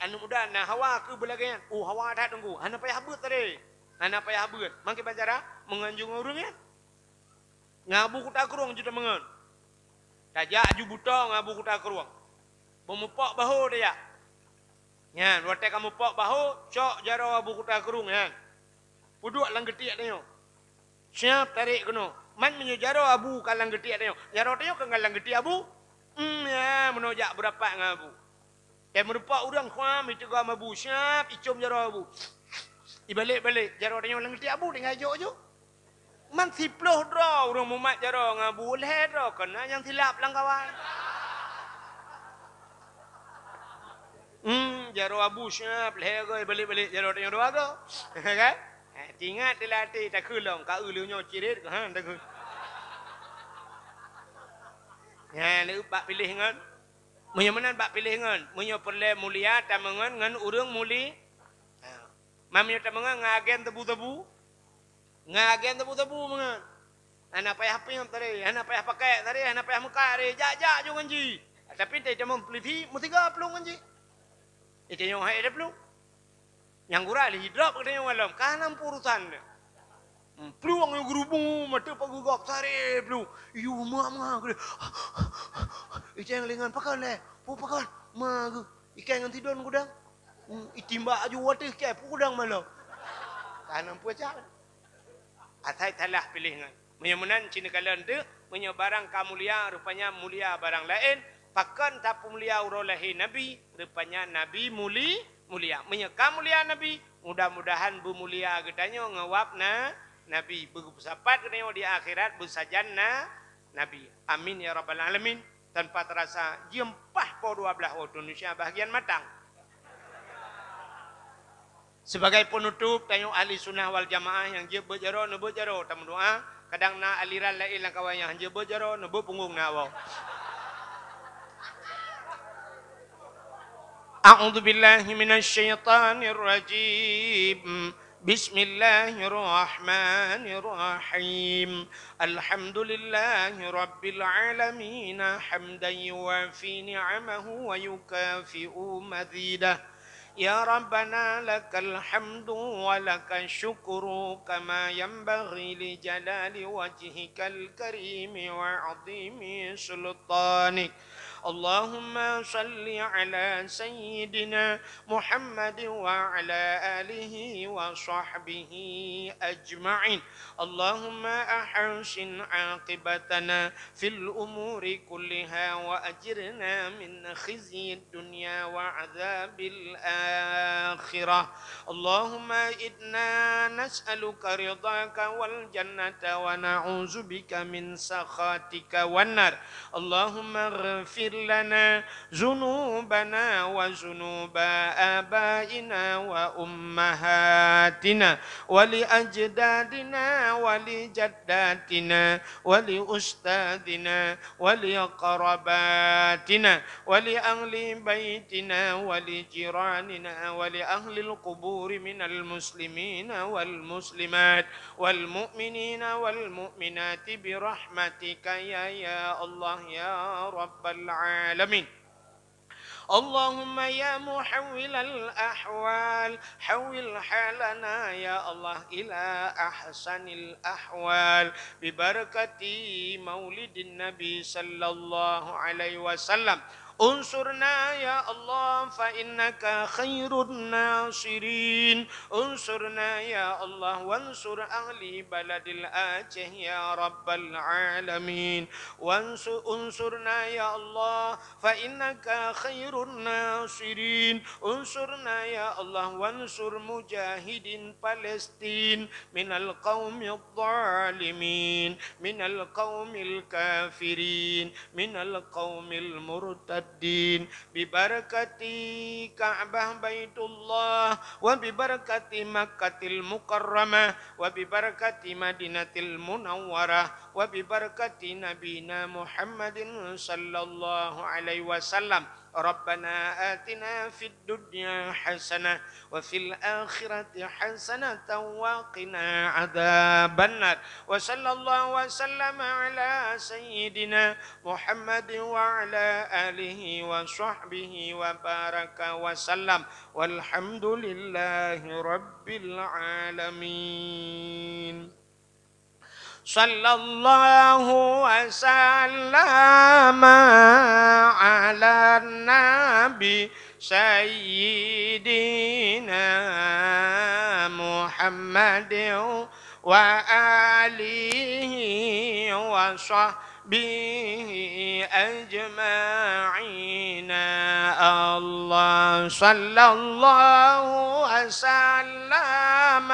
anu muda na hawa ke belagayan. Hawa dah tunggu. Hana payah habut tadi. Hana payah habut. Mangke bacara menganjung urang ya. Ngabu kuta keruang juta mengan. Tajak aju buta ngabu kuta keruang. Memupak bahu dia. Ya, watak kamu pak bahu, cok jaro abu kuta keruang ya. Puduk lang getiak dia. Siap tarik kena. Man menyo jaro abu kalang getiak dia. Jaro dia ke ngalang getiak abu. Ya, menojak berapa ngabu. Merupak urang kuam itu gam abu siap icum jaro abu. Balik. Jaro dia lang getiak abu dengan ajo. Man siploh draw urang mumat jaro ngabu leh draw kena yang silap lang kawan. Jaro abu siap leh goi balik jaro dia dua go. Kan? Tingat dilatih tak kulong ka ulunyo cirit tak kul. Ya lu bak pilih ngan. Munyo menan bak pilih ngan. Munyo perle mulia tamangan ngan urang muli. Mamnya tamangan ngagen tebu-tebu. Ngagen tebu-tebu mengan. Anak payah piam tadi, anak payah pakai tadi, anak payah muka tadi. Jak jo nganji. Tapi dia cuma peliti mu 30 nganji. Itu yang hai ada belum? Yang gura li drop katanya malam kanam purusan. Peluang yang gerubung mata pagugap sare belum. Iu mama gede. Ikan lengan pakan le. Pakan mag. Ikan yang tidur gudang. Itimba aju water ke gudang malam. Kanam puaca. Atai talah pilih ngan. Menyemunan Cina kalian tu menyebarang kamulia rupanya mulia barang lain. Pakan tak mulia urolahi Nabi rupanya Nabi mulia. Menyeka mulia Nabi mudah-mudahan bu mulia gedanya ngawap Nabi bersapat gedanya di akhirat bersajanna Nabi. Amin ya rabbal alamin. Tanpa terasa jempah po 12 waktu Indonesia bahagian matang. Sebagai penutup tanya ahli sunnah wal jamaah yang je berjaro nebo jaro tamu doa kadang na aliran lain lang kawan yang je berjaro nebo punggung nawa. A'udzu billahi minasy syaithanir rajim. Bismillahirrahmanirrahim. Alhamdulillahi rabbil alamin hamdan yuwafi ni'amahu wa yukafi'u mazidah. Ya Rabbana lakal hamdu wa lakal syukru kama yanbaghi li jalali wajhikal karimi wa 'azimi sultanik. Allahumma salli ala sayyidina Muhammad wa ala alihi wa sahbihi ajma'in. Allahumma ahsin aqibatana fil umuri kulliha wa ajirna min khizyid dunya wa azabil akhirah. Allahumma inna nas'aluka ridhaka wal jannata wa na'udzubika min sakhatika wan nar. Allahumma ighfir lana zunubana wa zunuba abaina wa ummahatina wa li ajdadina wa li jaddatina wa li ustadina wa li qarabatina wa li ahli baitina wa li jiranina wa li ahli al-qubur minal muslimina wal muslimat wal mu'minina wal mu'minati bi rahmatika ya Allah ya rabbal العالمين. اللهم يا محول الأحوال حول حالنا يا الله إلى أحسن الأحوال ببركة مولد النبي صلى الله عليه وسلم. انصرنا يا الله فإنك خير الناصرين. انصرنا يا الله وانصر أهل بلد الآجه يا رب العالمين. انصرنا يا الله فإنك خير الناصرين. انصرنا يا الله وانصر مجاهدين فلسطين من القوم الظالمين من القوم الكافرين من القوم المرتدين ببركة كعبة بيت الله وببركة مكة المكرمة وببركة مدينة المنورة وببركة نبينا محمد صلى الله عليه وسلم. ربنا آتنا في الدنيا حسنة وفي الآخرة حسنة وقنا عذاب النار. وصلى الله وسلم على سيدنا محمد وعلى آله وصحبه وبارك وسلم والحمد لله رب العالمين. صلى الله وسلم على النبي سيدنا محمد وآله وصحبه أجمعين. الله صلى الله وسلم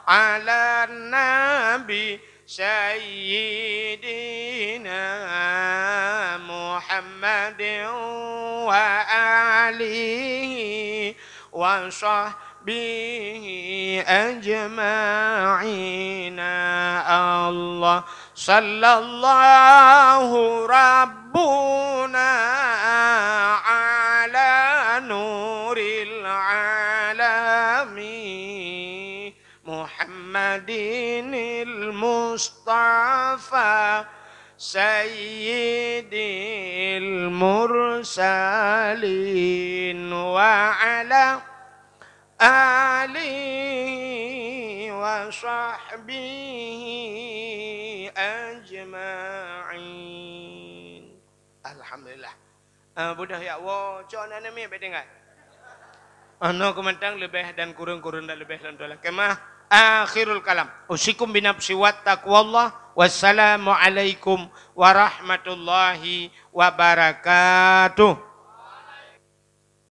على النبي سيدنا محمد وآله وصحبه أجمعين. الله صلى الله ربنا على نور العالمين محمد المصطفى سيد المرسلين وعلى آله وصحبه أجمعين. Alhamdulillah. Budak ya Allah, jangan nami bedengan. Ano kumantang lebih dan kurang-kurang dan lebih dan dola kemah. Akhirul kalam. Usikum binafsi wa taqwallah. Wassalamualaikum warahmatullahi wabarakatuh.